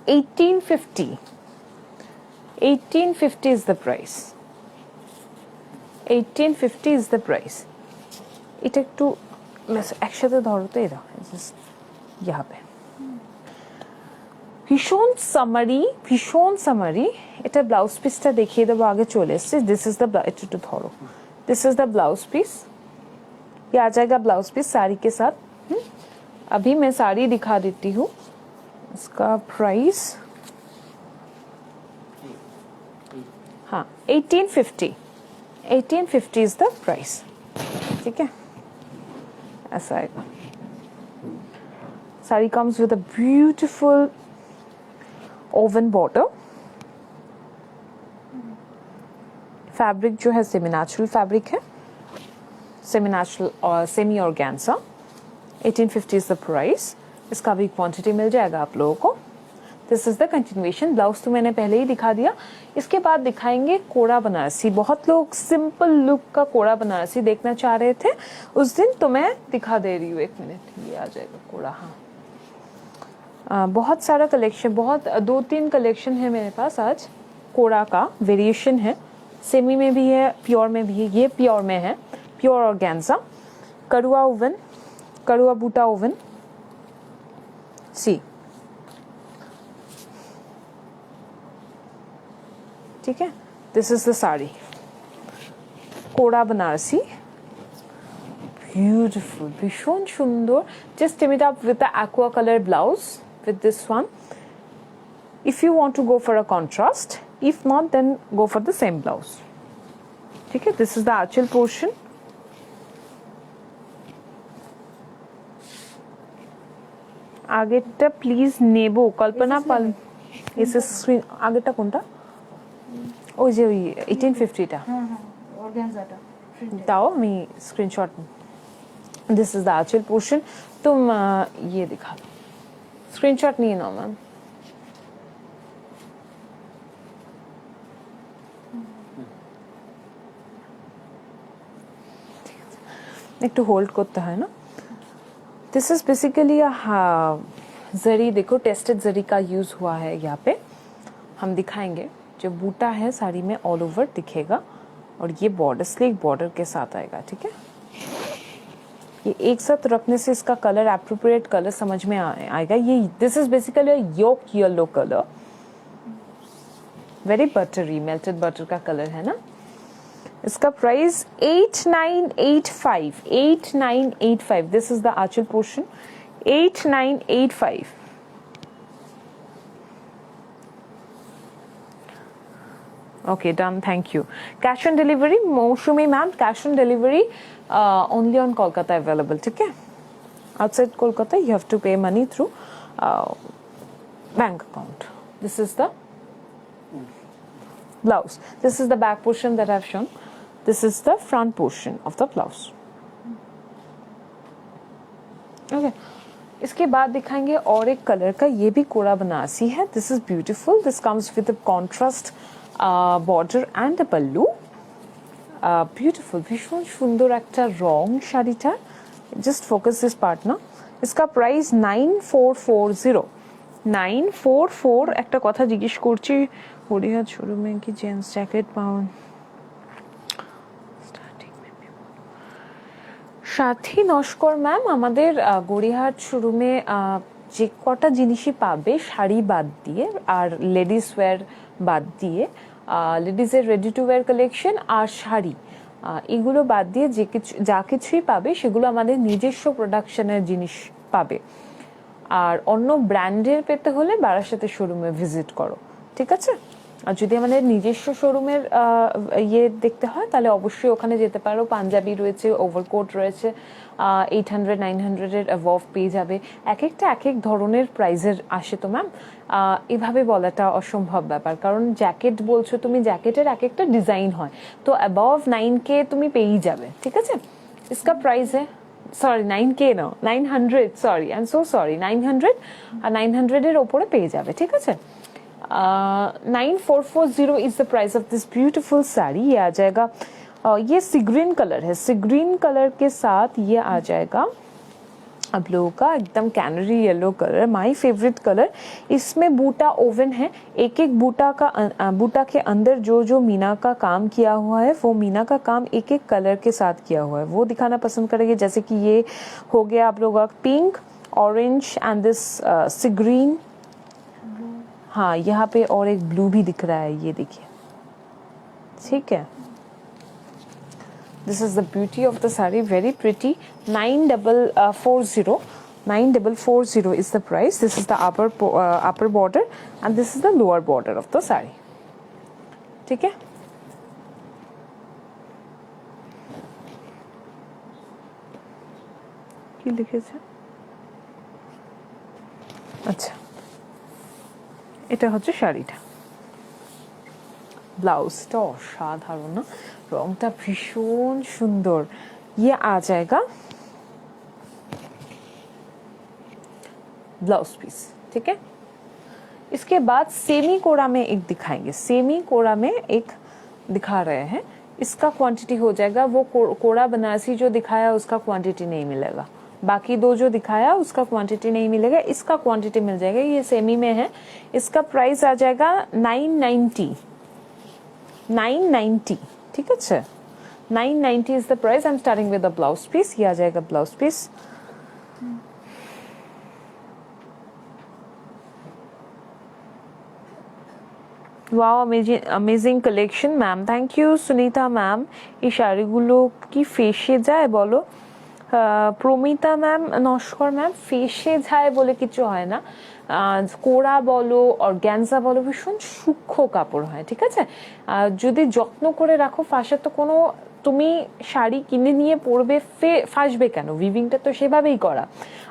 1850, 1850 is the price, 1850 is the price। এটা একটু একসাথে ধরো তো, এরা यहाँ पे ভীষণ সামারি, ভীষণ সামারি। এটা ব্লাউজ পিসটা দেখিয়ে দেবো, আগে চলে এসছে। দিস ইজ দ্য, একটু ধরো this is the blouse piece, ये आ जाएगा ब्लाउज पीस साड़ी के साथ। अभी मैं साड़ी दिखा देती हूँ, इसका प्राइस हाँ 1850, 1850 इज द प्राइस। ठीक है, ऐसा आएगा। Sari comes with a beautiful oven border. Fabric जो है सेमी नेचुरल फैब्रिक है, सेमी नेचुरल और semi organza. 1850 is the price. इसका भी क्वांटिटी मिल जाएगा आप लोगों को। This is the continuation. Blouse तो मैंने पहले ही दिखा दिया। इसके बाद दिखाएंगे कोड़ा बनारसी। बहुत लोग सिंपल लुक का कोड़ा बनारसी देखना चाह रहे थे उस दिन, तो मैं दिखा दे रही हूँ। 1 मिनट, ये आ जाएगा कोड़ा। हाँ, बहुत सारा कलेक्शन, बहुत 2-3 कलेक्शन है मेरे पास आज। कोड़ा का वेरिएशन है, सेमी में भी है, प्योर में भी है। ये प्योर में है, प्योर ऑर्गेन्जा। कड़ुआ ओवन, कड़ुआ बूटा ओवन। सी, ठीक है, this is the sari Koda Banarasi. Beautiful, भीषण सुंदर। Just team it up with the aqua color blouse with this one. If you want to go for a contrast, if not, then go for the same blouse. ठीक है, this is the aanchal portion. আগেরটা প্লিজ নেব কল্পনা পাল। এসএস স্ক্রিন আগেরটা কোনটা? ওই যে ওই 1850টা। হ্যাঁ হ্যাঁ অর্গানজাটা दाओ मैं screenshot. This is the Aanchal portion. तुम ये दिखा दो, स्क्रीनशॉट नहीं ना मैम। একটু হোল্ড করতে হয় না। दिस इज बेसिकली जरी, देखो टेस्टेड जरी का यूज हुआ है यहाँ पे। हम दिखाएंगे जो बूटा है साड़ी में ऑल ओवर दिखेगा, और ये बॉर्डर स्लीक बॉर्डर के साथ आएगा। ठीक है, ये एक साथ रखने से इसका कलर एप्रोप्रिएट कलर समझ में आएगा। ये this is basically yolk yellow colour, very buttery, melted butter का कलर है ना। इसका price 8985, 8985। This is the Aanchal portion, 8985। Okay, done. Thank you. Cash on delivery, Moushumi ma'am. Cash on delivery only on Kolkata available. ठीक है? Outside Kolkata, you have to pay money through bank account. This is the blouse. This is the back portion that I've shown. This is the front portion of the blouse. Okay. इसके बाद दिखाएंगे और एक कलर का, ये भी कोड़ा बनारसी है। This is beautiful. This comes with a contrast border and a pallu. Beautiful, ভীষণ সুন্দর একটা রং শাড়িটা। Just focus this part না। इसका प्राइस 9440, 944। একটা কথা জিজ্ঞেস করছি, হরিহাট শোরুমে কি জেন্টস জ্যাকেট পাওয়া? সাথী নস্কর ম্যাম, আমাদের গড়িয়াহাট শোরুমে যে কটা জিনিসই পাবে শাড়ি বাদ দিয়ে আর লেডিস ওয়্যার বাদ দিয়ে, লেডিসের রেডি টু ওয়্যার কালেকশন আর শাড়ি, এগুলো বাদ দিয়ে যা কিছুই পাবে সেগুলো আমাদের নিজস্ব প্রোডাকশনের জিনিস পাবে। আর অন্য ব্র্যান্ডের পেতে হলে বারাসাতের শোরুমে ভিজিট করো। ঠিক আছে, আর যদি আমাদের নিজস্ব শোরুমের ইয়ে দেখতে হয় তাহলে অবশ্যই ওখানে যেতে পারো। পাঞ্জাবি রয়েছে, ওভারকোট রয়েছে, 800-900 অ্যাবভ পেয়ে যাবে। এক একটা এক এক ধরনের প্রাইজের আসে তো ম্যাম, এভাবে বলাটা অসম্ভব ব্যাপার। কারণ জ্যাকেট বলছো তুমি, জ্যাকেটের এক একটা ডিজাইন হয়, তো অ্যাবভ 9K তুমি পেয়েই যাবে। ঠিক আছে, इसका प्राइस है, সরি 9K না, 900, sorry, I am so sorry, 900 আর 900 এর ওপরে পেয়ে যাবে। ঠিক আছে, 9440 is the price of this beautiful sari. ये आ जाएगा, ये सी ग्रीन कलर है, सी ग्रीन कलर के साथ ये आ जाएगा आप लोगों का एकदम canary yellow colour, my favourite colour. इसमें बूटा ओवन है, एक एक बूटा के अंदर जो जो मीना का काम किया हुआ है, वो मीना का काम एक एक कलर के साथ किया हुआ है, वो दिखाना पसंद करेंगे। जैसे कि ये हो गया आप लोगों का pink, orange and this sea green. हाँ, यहाँ पे और एक ब्लू भी दिख रहा है, ये देखिए। ठीक है, This is the beauty of the saree, very pretty. 9440 is the price. This is the upper border and this is the lower border of the saree. ठीक है, কি লিখেছে? আচ্ছা, এটা হচ্ছে শাড়িটা। ব্লাউজটা অসাধারণ না, রংটা ভীষণ সুন্দর। ये आ जाएगा ब्लाउज पीस, ठीक है। इसके बाद सेमी कोड़ा में एक दिखाएंगे, सेमी कोड़ा में एक दिखा रहे हैं। इसका क्वांटिटी हो जाएगा, वो कोड़ा बनारसी जो दिखाया उसका क्वांटिटी नहीं मिलेगा, बाकी दो जो दिखाया उसका क्वांटिटी नहीं मिलेगा, इसका क्वांटिटी मिल जाएगा। ये सेमी में है, इसका प्राइस आ जाएगा 990, ठीक है। 990 is the price. I am starting with the blouse piece. ये आ जाएगा blouse piece. Wow, amazing collection ma'am, thank you Sunita ma'am. এই শাড়িগুলো কি ফেসে যায় বলো? প্রমিতা ম্যাম, নস্কর ম্যাম, ফেসে যায় বলে কিছু হয় না। কোড়া বলো, অর্গ্যানজা বলো, ভীষণ সূক্ষ্ম কাপড় হয়, ঠিক আছে। যদি যত্ন করে রাখো, ফাঁসে তো কোনো, তুমি শাড়ি কিনে নিয়ে পরবে, ফাঁসবে কেন? উইভিংটা তো সেভাবেই করা।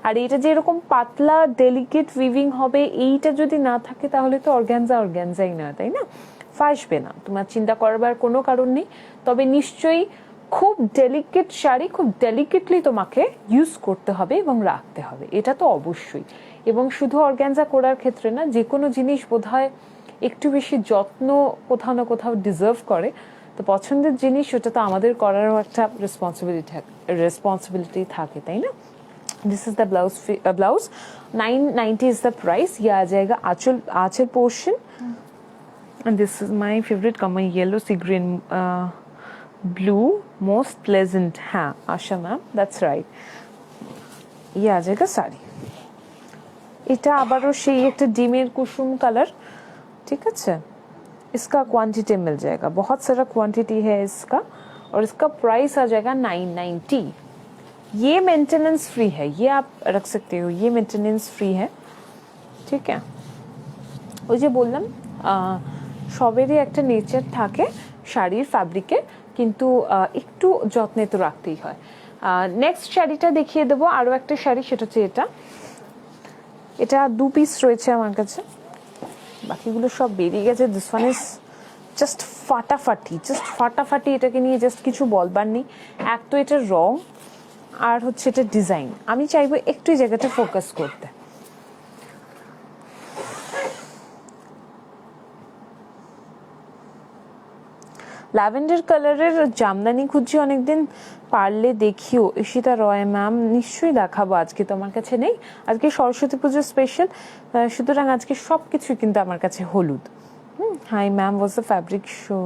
আর এটা যে এরকম পাতলা ডেলিকেট উইভিং হবে, এইটা যদি না থাকে তাহলে তো অর্গ্যানজাই না, তাই না? ফাঁসবে না, তোমার চিন্তা করবার কোনো কারণ নেই। তবে নিশ্চয়ই খুব ডেলিকেট শাড়ি খুব ডেলিকেটলি তোমাকে ইউজ করতে হবে এবং রাখতে হবে, এটা তো অবশ্যই। এবং শুধু অর্গ্যানজা করার ক্ষেত্রে না, যে কোনো জিনিস বোধহয় একটু বেশি যত্ন কোথাও না কোথাও ডিজার্ভ করে। তো পছন্দের জিনিস, ওটা তো আমাদের করারও একটা রেসপন্সিবিলিটি থাকে, তাই না? This is the blouse 990 is the price. ये आ जाएगा anchal portion. And this is my favourite colour, yellow sea green blue, most pleasant. हाँ आशा मैम, दैट्स राइट। ये आ जाएगा साड़ी। এটা আবারও সেই একটা ডিমের কুসুম কালার, ঠিক আছে। इसका क्वांटिटी मिल जाएगा, बहुत सारा क्वांटिटी है इसका, और इसका प्राइस आ जाएगा 990। ये मेंटेनेंस फ्री है, ये आप रख सकते हो, ये मेंटेनेंस फ्री है, ठीक है। ওই যে বললাম সবেরই একটা নেচার থাকে শাড়ির ফ্যাব্রিকে, কিন্তু একটু যত্নে তো রাখতেই হয়। নেক্সট শাড়িটা দেখিয়ে দেবো, আরও একটা শাড়ি, সেটা হচ্ছে এটা 2 পিস রয়েছে আমার কাছে, বাকিগুলো সব বেরিয়ে গেছে। দিস ওয়ান ইজ জাস্ট ফাটাফাটি, এটাকে নিয়ে জাস্ট কিছু বলবার নেই। এক তো এটার রং, আর হচ্ছে এটা ডিজাইন। আমি চাইবো একটু এই জায়গাটা ফোকাস করতে। ল্যাভেন্ডার কালারের জামদানি খুঁজছি অনেকদিন, পারলে দেখিও। ঈশিতা রয় ম্যাম, নিশ্চয়ই দেখাবো। আজকে তো আমার কাছে নেই, আজকে সরস্বতী পুজোর স্পেশাল, সুতরাং আজকে সব কিছুই কিন্তু আমার কাছে হলুদ। Hi ma'am, was the fabric show,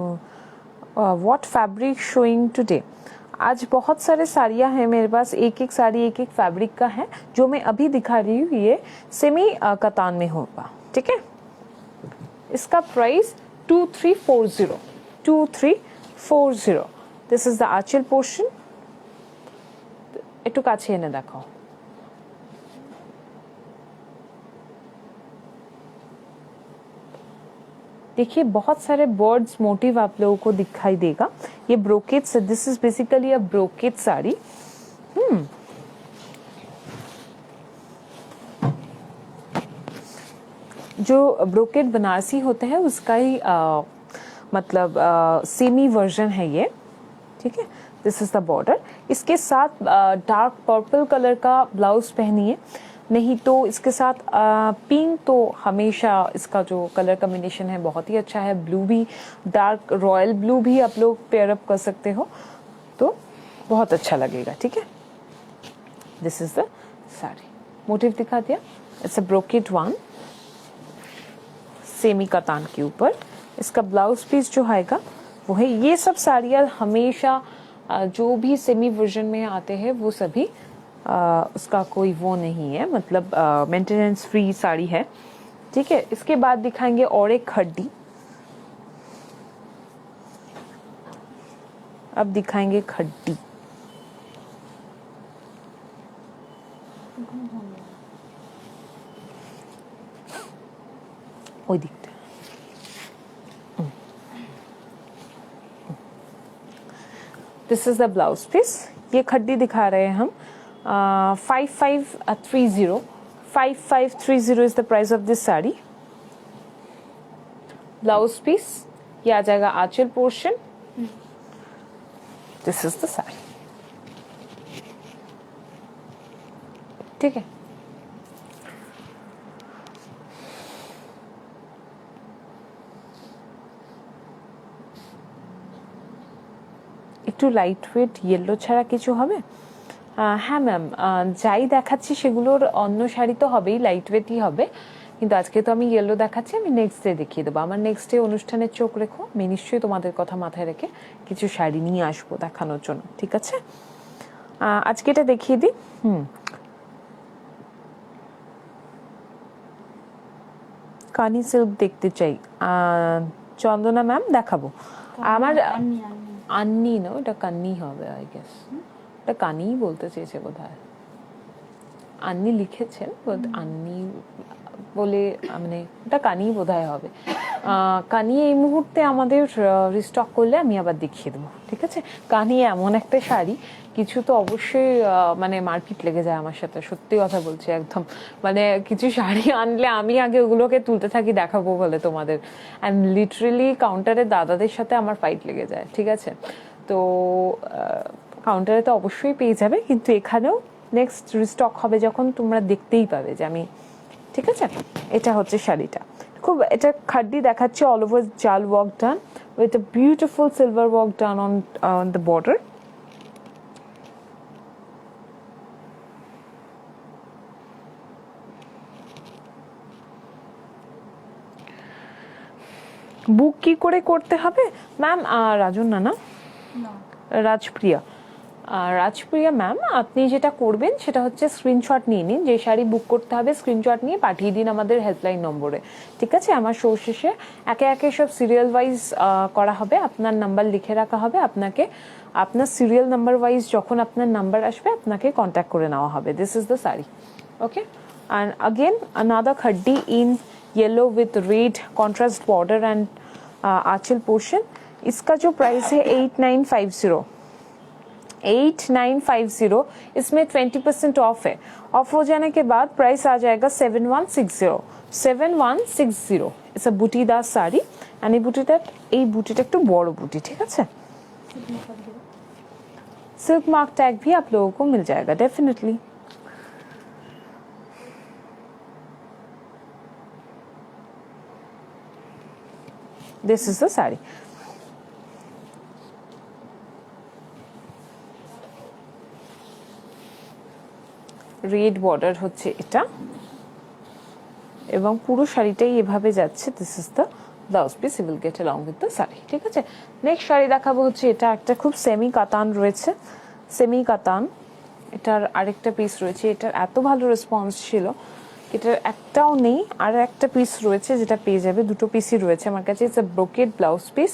what fabric showing today? आज बहुत सारे साड़ियाँ हैं मेरे पास, एक साड़ी एक फैब्रिक का है। जो मैं अभी दिखा रही हूँ ये सेमी कतान में होगा, ठीक है। इसका price 2340। This is the Aanchal portion. একটু কাছে এনে দেখাও। देखिए बहुत सारे बर्ड्स मोटिव आप लोगों को दिखाई देगा। ये brocade, this is basically a brocade sari. जो ब्रोकेट बनारसी होते हैं उसका ही मतलब सेमी वर्जन है ये, ठीक है। This is the border. इसके साथ डार्क पर्पल कलर का ब्लाउज पहनिए, नहीं तो इसके साथ पिंक, तो हमेशा इसका जो कलर कॉम्बिनेशन है बहुत ही अच्छा है। ब्लू भी, डार्क रॉयल ब्लू भी आप लोग पेयर अप कर सकते हो, तो बहुत अच्छा लगेगा, ठीक है। This is the sari. Motif दिखा दिया, it's a brocade one, semi Katan के ऊपर। इसका ब्लाउज पीस जो आएगा वो है, ये सब साड़ियाँ हमेशा जो भी सेमी वर्जन में आते हैं वो सभी उसका कोई वो नहीं है, मतलब मेंटेनेंस फ्री साड़ी है, ठीक है। इसके बाद दिखाएंगे और एक हड्डी। अब दिखाएंगे खड्डी। ওই দিকটা this is the blouse piece. ये खड्डी दिखा रहे हैं हम 5530 is the price of this sari. Blouse piece ये आ जाएगा anchal portion. This is the sari, ठीक है। একটু লাইট ওয়েট ইয়েলো ছাড়া কিছু হবে? হ্যাঁ ম্যাম, যাই দেখাচ্ছি সেগুলোর অন্য শাড়ি তো হবেই, লাইট ওয়েটই হবে, কিন্তু আজকে তো আমি ইয়েলো দেখাচ্ছি, আমি নেক্সট ডে দেখিয়ে দেবো। আমার নেক্সট ডে অনুষ্ঠানের চোখ রেখো, আমি নিশ্চয়ই তোমাদের কথা মাথায় রেখে কিছু শাড়ি নিয়ে আসবো দেখানোর জন্য, ঠিক আছে? আজকে এটা দেখিয়ে দিই। কানি সিল্ক দেখতে চাই। চন্দনা ম্যাম দেখাবো। আমার আন্নি না, ওটা কান্নি হবে আই গেস, এটা কানিই বলতে চেয়েছে বোধহয়। আন্নি লিখেছেন, আন্নি বলে মানে ওটা কানি বোধহয় হবে। কানি এই মুহূর্তে আমাদের রিস্টক করলে আমি আবার দেখিয়ে দেবো, ঠিক আছে? কানি এমন একটা শাড়ি, কিছু তো অবশ্যই মানে মারপিট লেগে যায় আমার সাথে, সত্যি কথা বলছি একদম। মানে কিছু শাড়ি আনলে আমি আগে ওগুলোকে তুলতে থাকি দেখাবো বলে তোমাদের, অ্যান্ড লিটারেলি কাউন্টারে দাদাদের সাথে আমার ফাইট লেগে যায়, ঠিক আছে? তো কাউন্টারে তো অবশ্যই পেয়ে যাবে, কিন্তু এখানেও নেক্সট রিস্টক হবে যখন তোমরা দেখতেই পাবে যে আমি, ঠিক আছে? এটা হচ্ছে শাড়িটা, খুব এটা খাড্ডি দেখাচ্ছে, all over jaal work done with a beautiful silver work done on the border. Book কি করে করতে হবে ম্যাম? রাজন না রাজপ্রিয়া, রাজপ্রিয়া ম্যাম, আপনি যেটা করবেন সেটা হচ্ছে স্ক্রিনশট নিয়ে নিন, যে শাড়ি বুক করতে হবে স্ক্রিনশট নিয়ে পাঠিয়ে দিন আমাদের হেল্পলাইন নম্বরে, ঠিক আছে? আমার শো শেষে একে একে সব সিরিয়াল ওয়াইজ করা হবে, আপনার নাম্বার লিখে রাখা হবে, আপনাকে আপনার সিরিয়াল নাম্বার ওয়াইজ যখন আপনার নাম্বার আসবে আপনাকে কন্ট্যাক্ট করে নেওয়া হবে। This is the sari, okay? And again another khaddi in yellow with red contrast border and aanchal portion. इसका जो प्राइस है 8950, इसमें 20% ऑफ है। ऑफ हो जाने के बाद प्राइस आ जाएगा 7160। इट्स अ बुटीदार শাড়ি, এন্ড এই বুটিটা একটু বড় বুটি, ঠিক আছে? सिल्क मार्क टैग भी आप लोगों को मिल जाएगा definitely. This is the sari. Red border হচ্ছে এটা, এবং পুরো শাড়িটাই এভাবে যাচ্ছে। This is the blouse piece, you will get along with the sari, ঠিক আছে? নেক্সট শাড়ি দেখাবো হচ্ছে এটা, একটা খুব সেমি কাতান রয়েছে, সেমি কাতান। এটার আরেকটা পিস রয়েছে, এটার এত ভালো রেসপন্স ছিল, এটার একটাও নেই, আর একটা পিস রয়েছে যেটা পেয়ে যাবে, দুটো পিসই রয়েছে আমার কাছে। It's a brocade blouse piece.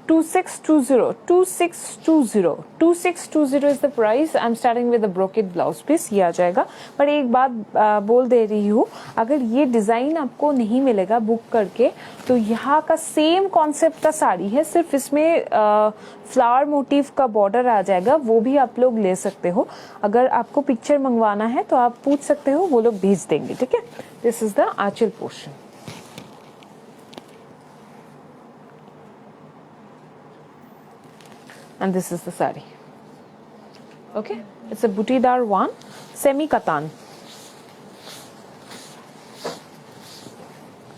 2620 is the price. I'm starting with the brocade blouse piece, ये आ जाएगा। पर एक बात बोल दे रही हूँ, अगर ये डिज़ाइन आपको नहीं मिलेगा बुक करके, तो यहाँ का सेम कॉन्सेप्ट का साड़ी है, सिर्फ इसमें फ्लावर मोटिव का बॉर्डर आ जाएगा, वो भी आप लोग ले सकते हो। अगर आपको पिक्चर मंगवाना है तो आप पूछ सकते हो, वो लोग भेज देंगे, ठीक है? This is the Aanchal portion. And this is the sari, okay? It's a butidar one, semi katan.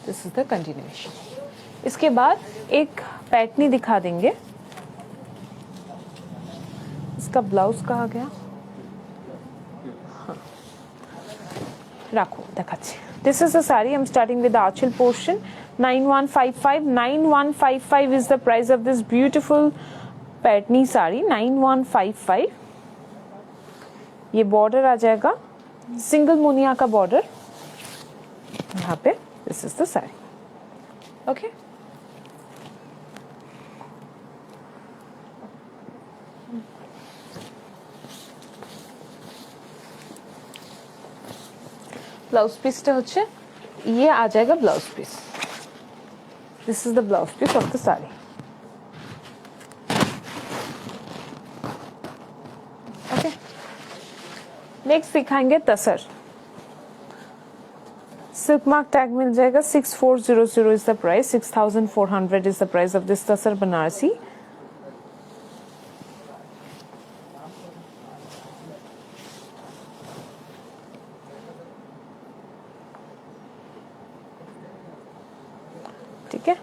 This is the continuation. इसके बाद एक पैटनी दिखा देंगे, इसका ब्लाउज कहाँ गया? हाँ, रखो दिखाচ্ছি। This is the sari. I'm starting with the archil portion. 9155 is the price of this beautiful पैटनी sari. 9155। ये बॉर्डर आ जाएगा सिंगल मोनिया का बॉर्डर यहाँ पे। This is the sari, okay? Blouse পিসটা হচ্ছে ये आ जाएगा blouse piece. This is the blouse piece of the sari. Okay, next दिखाएंगे तसर। सिल्क मार्क टैग मिल जाएगा। 6400 is the price. 6400 is the price of this tussar Banarasi. ठीक है,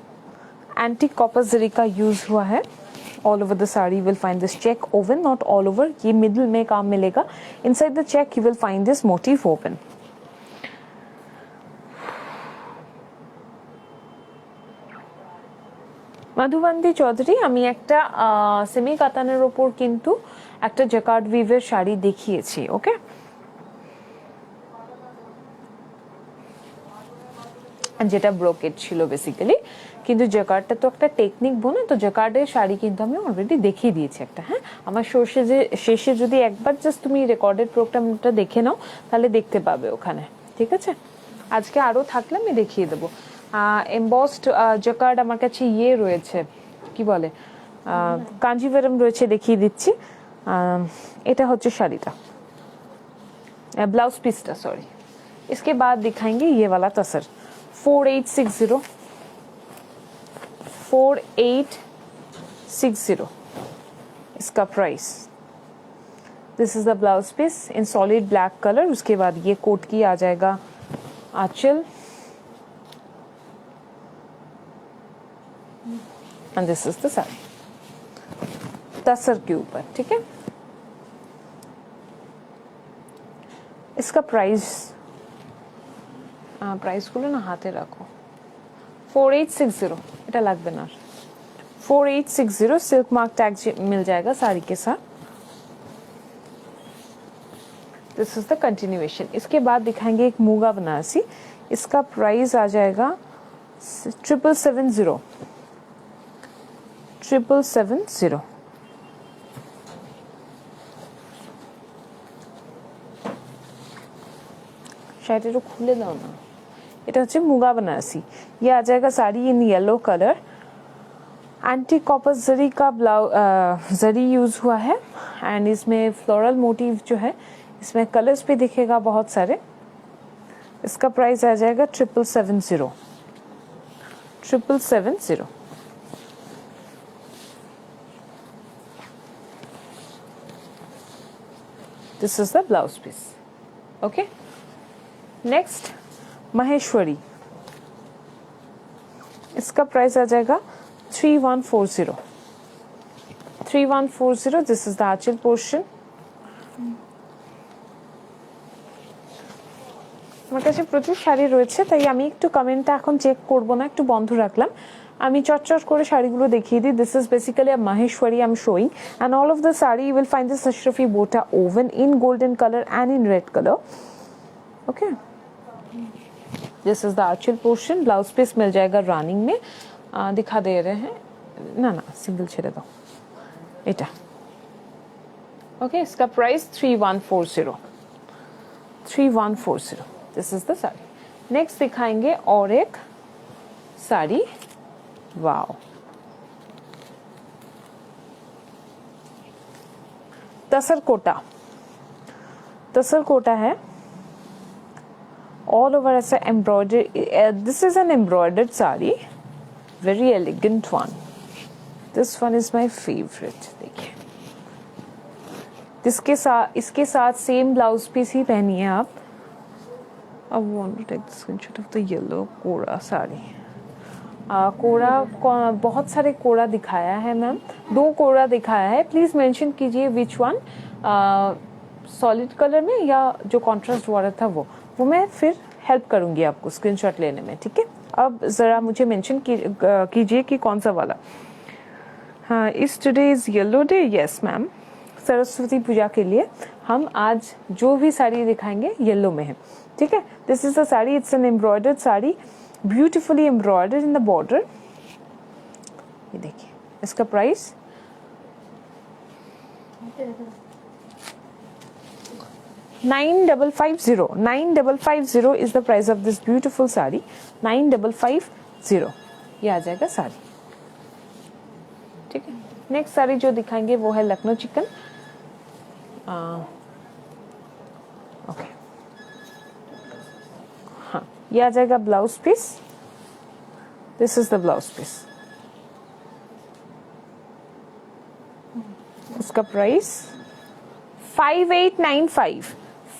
एंटी कॉपर जरी का यूज हुआ है। All over the sari will find this check woven, not all over, ये मिडिल में काम मिलेगा। Inside the check you will find this motif woven. Madhubanti Chowdhury, আমি একটা সেমি কাতানের ওপর কিন্তু একটা জ্যাকার্ড উইভের শাড়ি দেখিয়েছি। ওকে, যেটা ব্রোকেট ছিল বেসিক্যালি, কিন্তু জ্যাকার্ডটা তো একটা টেকনিক বোনে, তো জ্যাকার্ডের শাড়ি কিন্তু আমি অলরেডি দেখিয়ে দিয়েছি একটা। হ্যাঁ, আমার শেষে যদি একবার জাস্ট তুমি রেকর্ডেড প্রোগ্রামটা দেখে নাও তাহলে দেখতে পাবে ওখানে। ঠিক আছে, আজকে আরও থাকলে আমি দেখিয়ে দেবো। এমবসড জ্যাকার্ড আমার কাছে ইয়ে রয়েছে, কি বলে, কাঞ্জিভারম রয়েছে, দেখিয়ে দিচ্ছি। এটা হচ্ছে শাড়িটা, ब्लाउज पीसटा सॉरी। इसके बाद दिखाएंगे ये वाला तसर। 4860 4860 इसका price. This is the blouse piece in solid black colour. उसके बाद ये कोट की आ जाएगा anchal, and this is the sari tussar के ऊपर। ठीक है, इसका प्राइस, प्राइस गुलो ना हाथे रखो। 4860 এটা লাগবে না। 4860 सिल्क मार्क टैग मिल जाएगा साड़ी के साथ। This is the continuation. इसके बाद दिखाएंगे एक मूगा बनारसी। इसका प्राइस आ जाएगा 770 770। শাড়িটা খুলে দাও না। এটা হচ্ছে মুগা बनारसी। ये आ जाएगा sari in yellow colour. Anti copper zari का जरी यूज हुआ है, एंड इसमें फ्लोरल मोटिव जो है, इसमें कलर्स भी दिखेगा बहुत सारे। इसका प्राइस आ जाएगा 770 770। This is the blouse piece. Okay, next Maheshwari. इसका प्राइस आ जाएगा 3140 3140। This is the Aanchal portion. আমার কাছে প্রচুর শাড়ি রয়েছে, তাই আমি একটু কমেন্টটা এখন চেক করব না, একটু বন্ধ রাখলাম। আমি চটচট করে শাড়িগুলো দেখিয়ে দিই। This is basically a Maheshwari I am showing, and all of the sari you will find this ashrafi buta woven in golden colour and in red colour. Okay, this is the Aanchal portion. Blouse piece मिल जाएगा रनिंग में, दिखा दे रहे हैं ना, सिंगल छेड़े दो এটা। ओके, इसका price 3140 3140। This is the sari. Next दिखाएंगे और एक साड़ी। वाओ, तसर कोटा है। ऑल ओवर ऐसा embroidery. This is an embroidered sari, very elegant one. This one is my favourite. देखिए, इसके साथ सेम ब्लाउज पीस ही पहनिए आप। I want to take the screenshot of the yellow कोड़ा साड़ी। कोड़ा बहुत सारे कोड़ा दिखाया है मैम, 2 कोड़ा दिखाया है। प्लीज मेंशन कीजिए विच वन, सॉलिड कलर में या जो कॉन्ट्रास्ट वाला था वो मैं फिर हेल्प करूंगी आपको स्क्रीनशॉट लेने में। ठीक है, अब जरा मुझे मेंशन कीजिए कि कौन सा वाला। हाँ, इस today is yellow day. Yes ma'am, Saraswati Puja के लिए हम आज जो भी साड़ी दिखाएंगे येलो में है। ठीक है, this is the sari. It's an embroidered sari, beautifully embroidered in the border. ये देखिए, इसका price 9550 is the price of this beautiful sari. 9550 ये आ जाएगा साड़ी. ठीक है. नेक्स्ट साड़ी जो दिखाएंगे वो है लखनऊ चिकन. ओके. हाँ, ये आ जाएगा blouse piece. This is the blouse piece. उसका प्राइस 5895.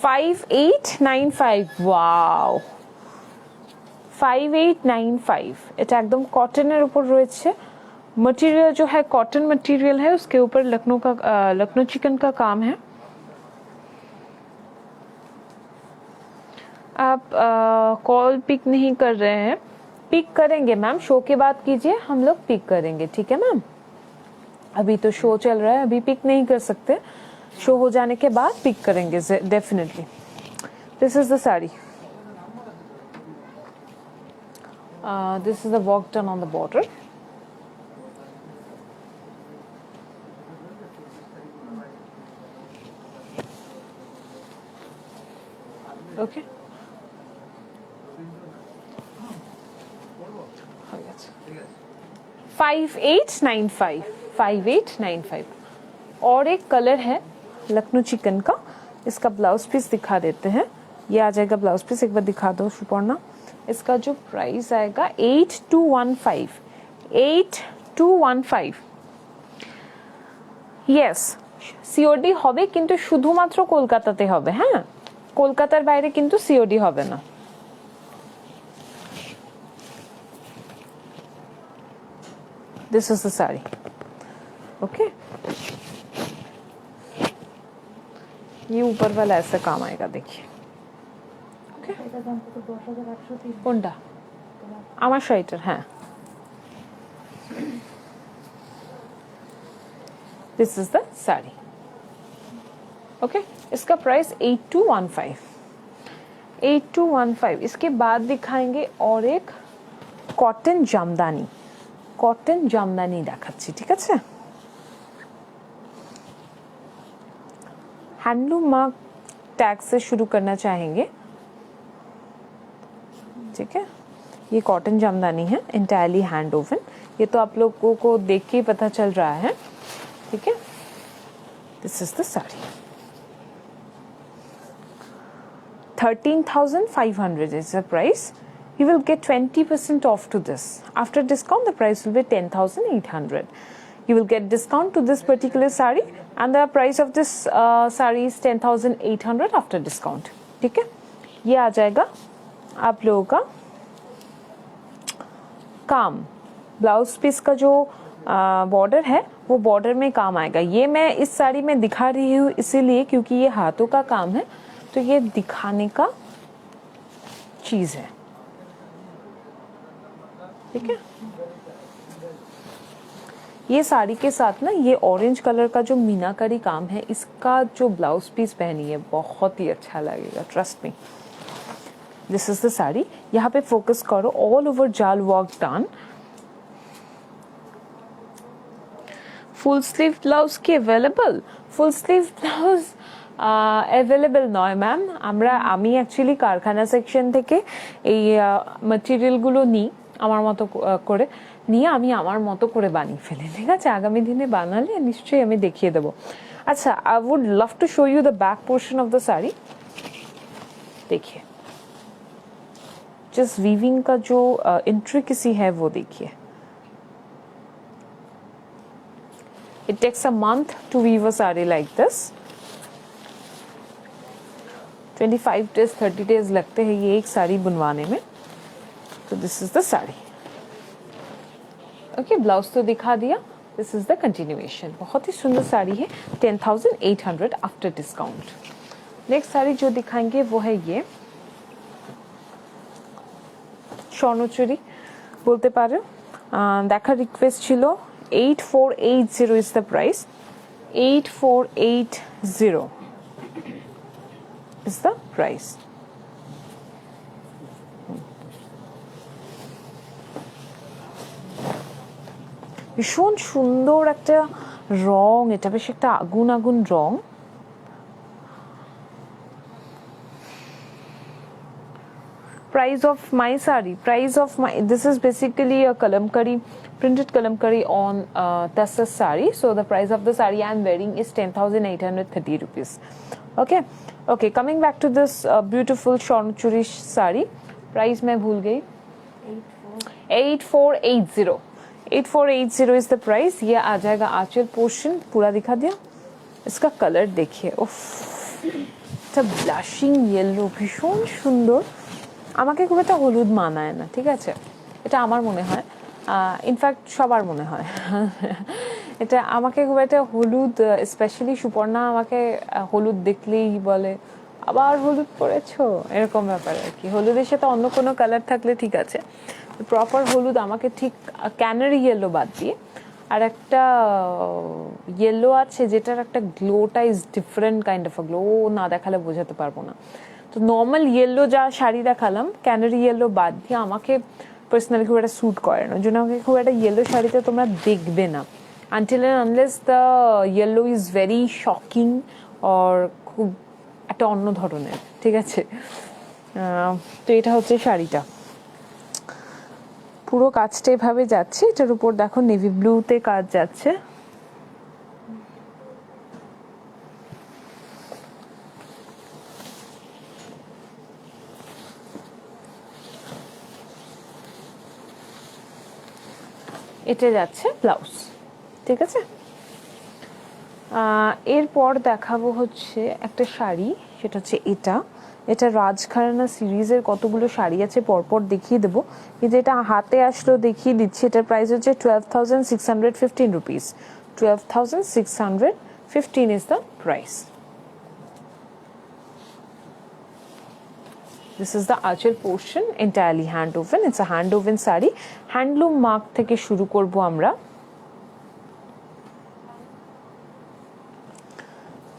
5895. वाओ, 5895. এটা একদম কটনের উপর রয়েছে. मटेरियल जो है कॉटन मटेरियल है, उसके ऊपर लखनऊ चिकन का काम है. आप कॉल पिक नहीं कर रहे हैं. पिक करेंगे मैम, शो के बाद कीजिए, हम लोग पिक करेंगे. ठीक है मैम, अभी तो शो चल रहा है, अभी पिक नहीं कर सकते. शो हो जाने के बाद पिक करेंगे definitely. This is the sari. This is the work done on the border. Okay, 5895. 5895. और एक कलर है लखनऊ चिकन का. इसका ब्लाउज पीस दिखा देते हैं. ये आ जाएगा ब्लाउज पीस. एक बार दिखा दो सुपर्णा. इसका जो प्राइस आएगा 8215. 8215. यस, সিওডি হবে কিন্তু শুধুমাত্র কলকাতাতে হবে. হ্যাঁ, কলকাতার বাইরে কিন্তু সিওডি হবে না. This is the saree. Okay. ये ऊपर वाला ऐसा काम आएगा, देखिए. Okay. এটা দাম কত? 10830. কোনটা? আমার শাড়িটার, হ্যাঁ. This is the saree. Okay. इसका प्राइस 8215. 8215. इसके बाद दिखाएंगे और एक कॉटन जामदानी. कॉटन जामदानी দেখাচ্ছি. ঠিক আছে. हैंडलूम मार्क टैग से शुरू करना चाहेंगे. ठीक है. ये कॉटन जामदानी है, इंटायरली हैंड ओवन. ये तो आप लोगों को देख के ही पता चल रहा है. ठीक है. This is the sari. 13,500 is the price. You will get 20% off to this. After discount, the price will be 10,800. You will get discount to this particular saree, and the price of this saree is 10,800 after discount. ठीक है. ये आ जाएगा आप लोगों का काम. ब्लाउज पीस का जो बॉर्डर है वो बॉर्डर में काम आएगा. ये मैं इस साड़ी में दिखा रही हूँ इसीलिए क्योंकि ये हाथों का काम है, तो ये दिखाने का चीज है. ठीक है. ये साड़ी के साथ ना ये ऑरेंज कलर का जो मीनाकारी काम है, इसका जो ब्लाउज पीस पहनी है बहुत ही अच्छा लगेगा, trust me. This is the sari. यहाँ पे फोकस करो. All over jaal work done. Full sleeve blouse কি available? Full sleeve blouse available নয় ম্যাম. আমি অ্যাকচুয়ালি কারখানা সেকশন থেকে এই ম্যাটেরিয়ালগুলো নিই, আমার মতো করে নিয়ে আমি আমার মতো করে বানিয়ে ফেলি. ঠিক আছে. আগামী দিনে বানালে নিশ্চয়ই আমি দেখিয়ে দেবো. अच्छा, I would love to show you the back portion of the sari. देखिए, जस्ट वीविंग का जो इंट्रिकेसी है वो देखिए. It takes a month to weave a saree like this. 25 days 30 days लगते हैं ये एक साड़ी बुनवाने में. तो this is the sari. Okay, blouse तो दिखा दिया. This is the continuation. बहुत ही सुंदर साड़ी है. 10,800 आफ्टर डिस्काउंट. नेक्स्ट साड़ी जो दिखाएंगे वो है ये স্বর্ণচুরি বলতে পারো. দেখার রিকোয়েস্ট ছিল. 8480 is the price. 8480 is the price. ভীষণ সুন্দর একটা রং. এটা বেশ একটা আগুন আগুন রং. price of my sari, this is basically a kalamkari, printed kalamkari on Tassa's sari. So the price of the sari I am wearing is 10,830 rupees. Okay, coming back to this beautiful Swarnachuri sari, price मैं भूल गई, 8480 8480 is the price. ये आ जाएगा आंचल पोर्शन, पूरा दिखा दिया। इसका कलर देखिए, उफ, এটা ব্লাশিং ইয়েলো, ভীষণ সুন্দর। আমাকে খুব একটা হলুদ মানায় না, ঠিক আছে, এটা আমার মনে হয়, ইনফ্যাক্ট সবার মনে হয় এটা আমাকে খুব একটা হলুদ, স্পেশালি সুপর্ণা আমাকে হলুদ দেখলেই বলে আবার হলুদ পরেছো, এরকম ব্যাপার আর কি। হলুদের সাথে অন্য কোনো কালার থাকলে ঠিক আছে, প্রপার হলুদ আমাকে ঠিক, ক্যানারি ইয়েলো বাদ দিয়ে আর একটা ইয়েলো আছে যেটার একটা গ্লোটা is different kind of a glow, না দেখালে বোঝাতে পারবো না। তো নর্মাল ইয়েলো যা শাড়ি দেখালাম, ক্যানারি ইয়েলো বাদ দিয়ে আমাকে পার্সোনালি খুব একটা স্যুট করে না, ওই জন্য আমাকে খুব একটা ইয়েলো শাড়িতে তোমরা দেখবে না, until and unless the yellow is very shocking or খুব একটা অন্য ধরনের, ঠিক আছে। তো এটা হচ্ছে শাড়িটা, পুরো কাজটা এভাবে যাচ্ছে, এটার উপর দেখো নেভি ব্লুতে কাজ যাচ্ছে। এটা যাচ্ছে ব্লাউজ, ঠিক আছে। এরপর দেখাবো হচ্ছে একটা শাড়ি, সেটা হচ্ছে এটা রাজঘরানা সিরিজের কতগুলো শাড়ি আছে পরপর দেখিয়ে দেবো, কিন্তু এটা হাতে আসলো দেখিয়ে দিচ্ছি। এটার প্রাইস হচ্ছে 12,615 rupees. 12,615 is the price. This is the archer portion, entirely hand woven. It's a hand woven saree. Handloom mark থেকে শুরু করব আমরা,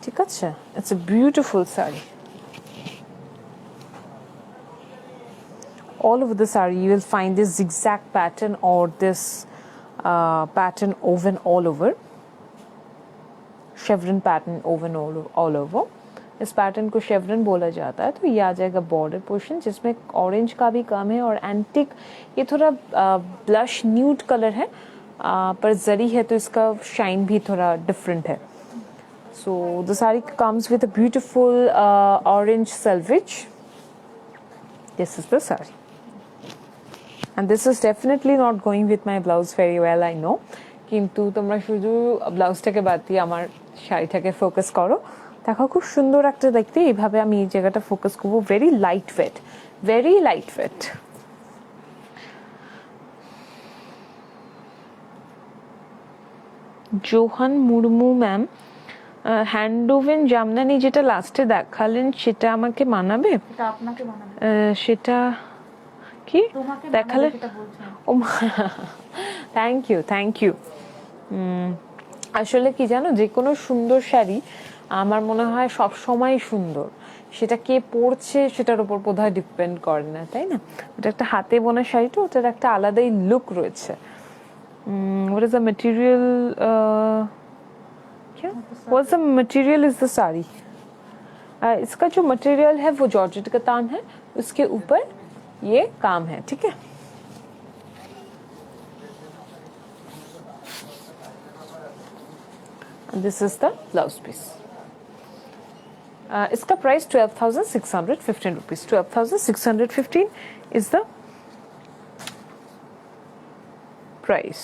ঠিক আছে। It's a beautiful saree. All over the saree you will find this zigzag pattern or this pattern woven all over, chevron pattern woven all over. इस पैटर्न को शेवरन बोला जाता है। तो ये आ जाएगा बॉर्डर पोर्शन, जिसमें ऑरेंज का भी कम है और एंटिक, ये थोड़ा ब्लश न्यूड कलर है, पर जरी है तो इसका शाइन भी थोड़ा डिफरेंट है। So the sari comes with a beautiful orange salvage. This is the sari and this is definitely not going with my blouse very well, I know, কিন্তু তোমরা শুধু ব্লাউজটাকে বাদ দিয়ে আমার শাড়িটাকে ফোকাস করো। দেখো খুব সুন্দর একটা দেখতে, এইভাবে আমি এই জায়গাটা ফোকাস করবো। Very light weight, very light weight. Johan Murmu ma'am, handwoven Jamdani যেটা লাস্টে দেখালেন সেটা আমাকে মানাবে? এটা আপনাকে মানাবে। সেটা কি দেখালে? ও থ্যাংক ইউ। আসলে কি জানো, যে কোনো সুন্দর শাড়ি আমার মনে হয় সব সময় সুন্দর, সেটা কে পরছে সেটার উপর বোধহয় ডিপেন্ড করে না, তাই না? ওটা একটা হাতে বোনা শাড়ি, তো ওটার একটা আলাদাই লুক রয়েছে। What is the material? क्या? What's the material is the sari? इसका जो मटेरियल है वो जॉर्जेट का तान है, उसके ऊपर ये काम है, ठीक है। This is the blouse piece. इसका price 12,615 rupees. 12,615 is the price.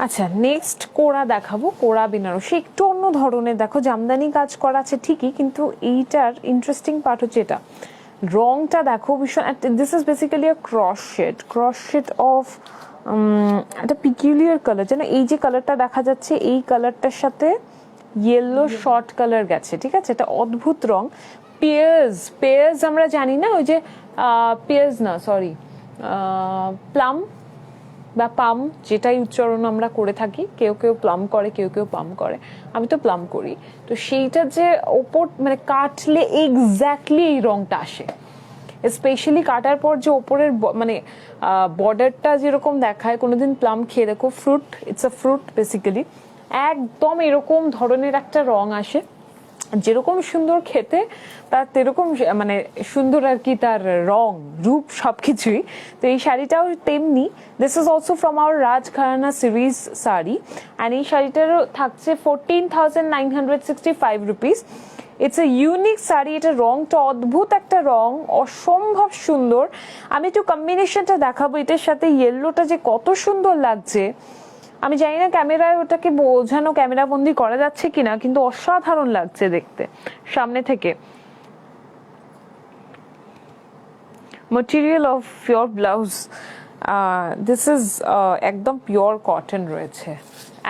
আচ্ছা, নেক্সট কোড়া দেখাবো। কোড়া বেনারসি একটু অন্য ধরনের, দেখো জামদানি কাজ করা আছে ঠিকই, কিন্তু এইটার ইন্টারেস্টিং পার্ট হচ্ছে এটা রংটা দেখো ভীষণ। This is basically a cross shade of একটা পিকুলিয়ার কালার, যেন এই যে কালারটা দেখা যাচ্ছে এই কালারটার সাথে ইয়েলো শর্ট কালার গেছে, ঠিক আছে। এটা অদ্ভুত রং। পেয়ার্স আমরা জানি না, ওই যে পেয়ার্স না, সরি, প্লাম বা পাম, যেটাই উচ্চারণ আমরা করে থাকি, কেউ কেউ প্লাম করে, কেউ কেউ পাম করে, আমি তো প্লাম করি। তো সেইটা যে ওপর মানে কাটলে এক্স্যাক্টলি এই রংটা আসে, স্পেশালি কাটার পর যে ওপরের মানে বর্ডারটা যেরকম দেখায়, কোনোদিন প্লাম খেয়ে দেখো, fruit, it's a fruit basically, একদম এরকম ধরনের একটা রং আসে, যেরকম সুন্দর খেতে তার তেরকম মানে সুন্দর আর কি তার রং রূপ সবকিছুই। তো এই শাড়িটাও তেমনি, this is also from our রাজঘরানা series sari, and এই শাড়িটারও থাকছে 14,965 rupees. It's a unique sari, এটা রংটা অদ্ভুত একটা রং, অসম্ভব সুন্দর। আমি একটু কম্বিনেশনটা দেখাবো, এটার সাথে ইয়েলোটা যে কত সুন্দর লাগছে, আমি জানি না ক্যামেরায় ওটাকে বোঝানো, ক্যামেরা বন্দি করা যাচ্ছে কিনা, কিন্তু অসাধারণ লাগছে দেখতে সামনে থেকে। material of your blouse, this is একদম পিওর কটন রয়েছে,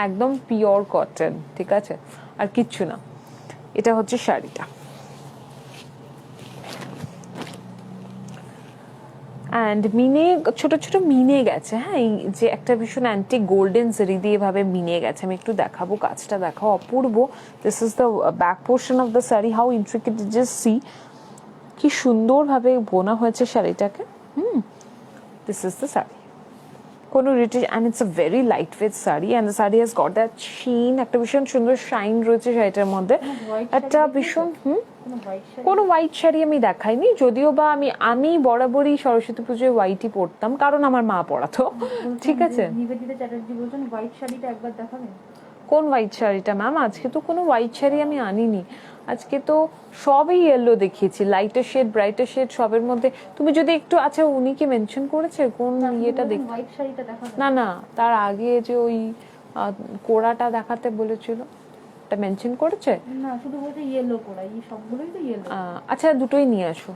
একদম পিওর কটন, ঠিক আছে, আর কিচ্ছু না। এটা হচ্ছে শাড়িটা, অ্যান্ড মিনে ছোট ছোট মিনে গেছে, হ্যাঁ, এই যে একটা ভীষণ অ্যান্টি গোল্ডেন জরি দিয়ে এভাবে মিনে গেছে। আমি একটু দেখাবো, কাজটা দেখাও, অপূর্ব। This is the back portion of the sari, how intricate, just see কি সুন্দরভাবে বোনা হয়েছে শাড়িটাকে। দিস ইজ দ্য শাড়ি, কোনো রিটেজ, and it's a very light weight sari, and the sari has got that sheen, একটা ভীষণ সুন্দর শাইন রয়েছে শাড়িটার মধ্যে, একটা ভীষণ কোনো হোয়াইট শাড়ি আমি দেখাইনি, যদিও বা আমি বরাবরই সরস্বতী পুজোয় হোয়াইটই পরতাম, কারণ আমার মা পরাতো, ঠিক আছে। নিবেদিতা চ্যাটার্জি বলছেন হোয়াইট শাড়িটা একবার দেখাবেন। কোন হোয়াইট শাড়িটা ম্যাম? আজকে তো কোনো হোয়াইট শাড়ি আমি আনিনি, আজকে তো সবই ইয়েলো দেখিয়েছি, লাইটার শেড, ব্রাইটার শেড, সবের মধ্যে। তুমি যদি একটু, আচ্ছা উনি কি মেনশন করেছে কোন ইয়েটা দেখ? হোয়াইট শাড়িটা দেখাবেন। না না, তার আগে যে ওই কোড়াটা দেখাতে বলেছিল, ওটা মেনশন করেছে? না, শুধু বলছে ইয়েলো করা, এই সবগুলোই তো ইয়েলো। अच्छा দুটোই নিয়ে আসো,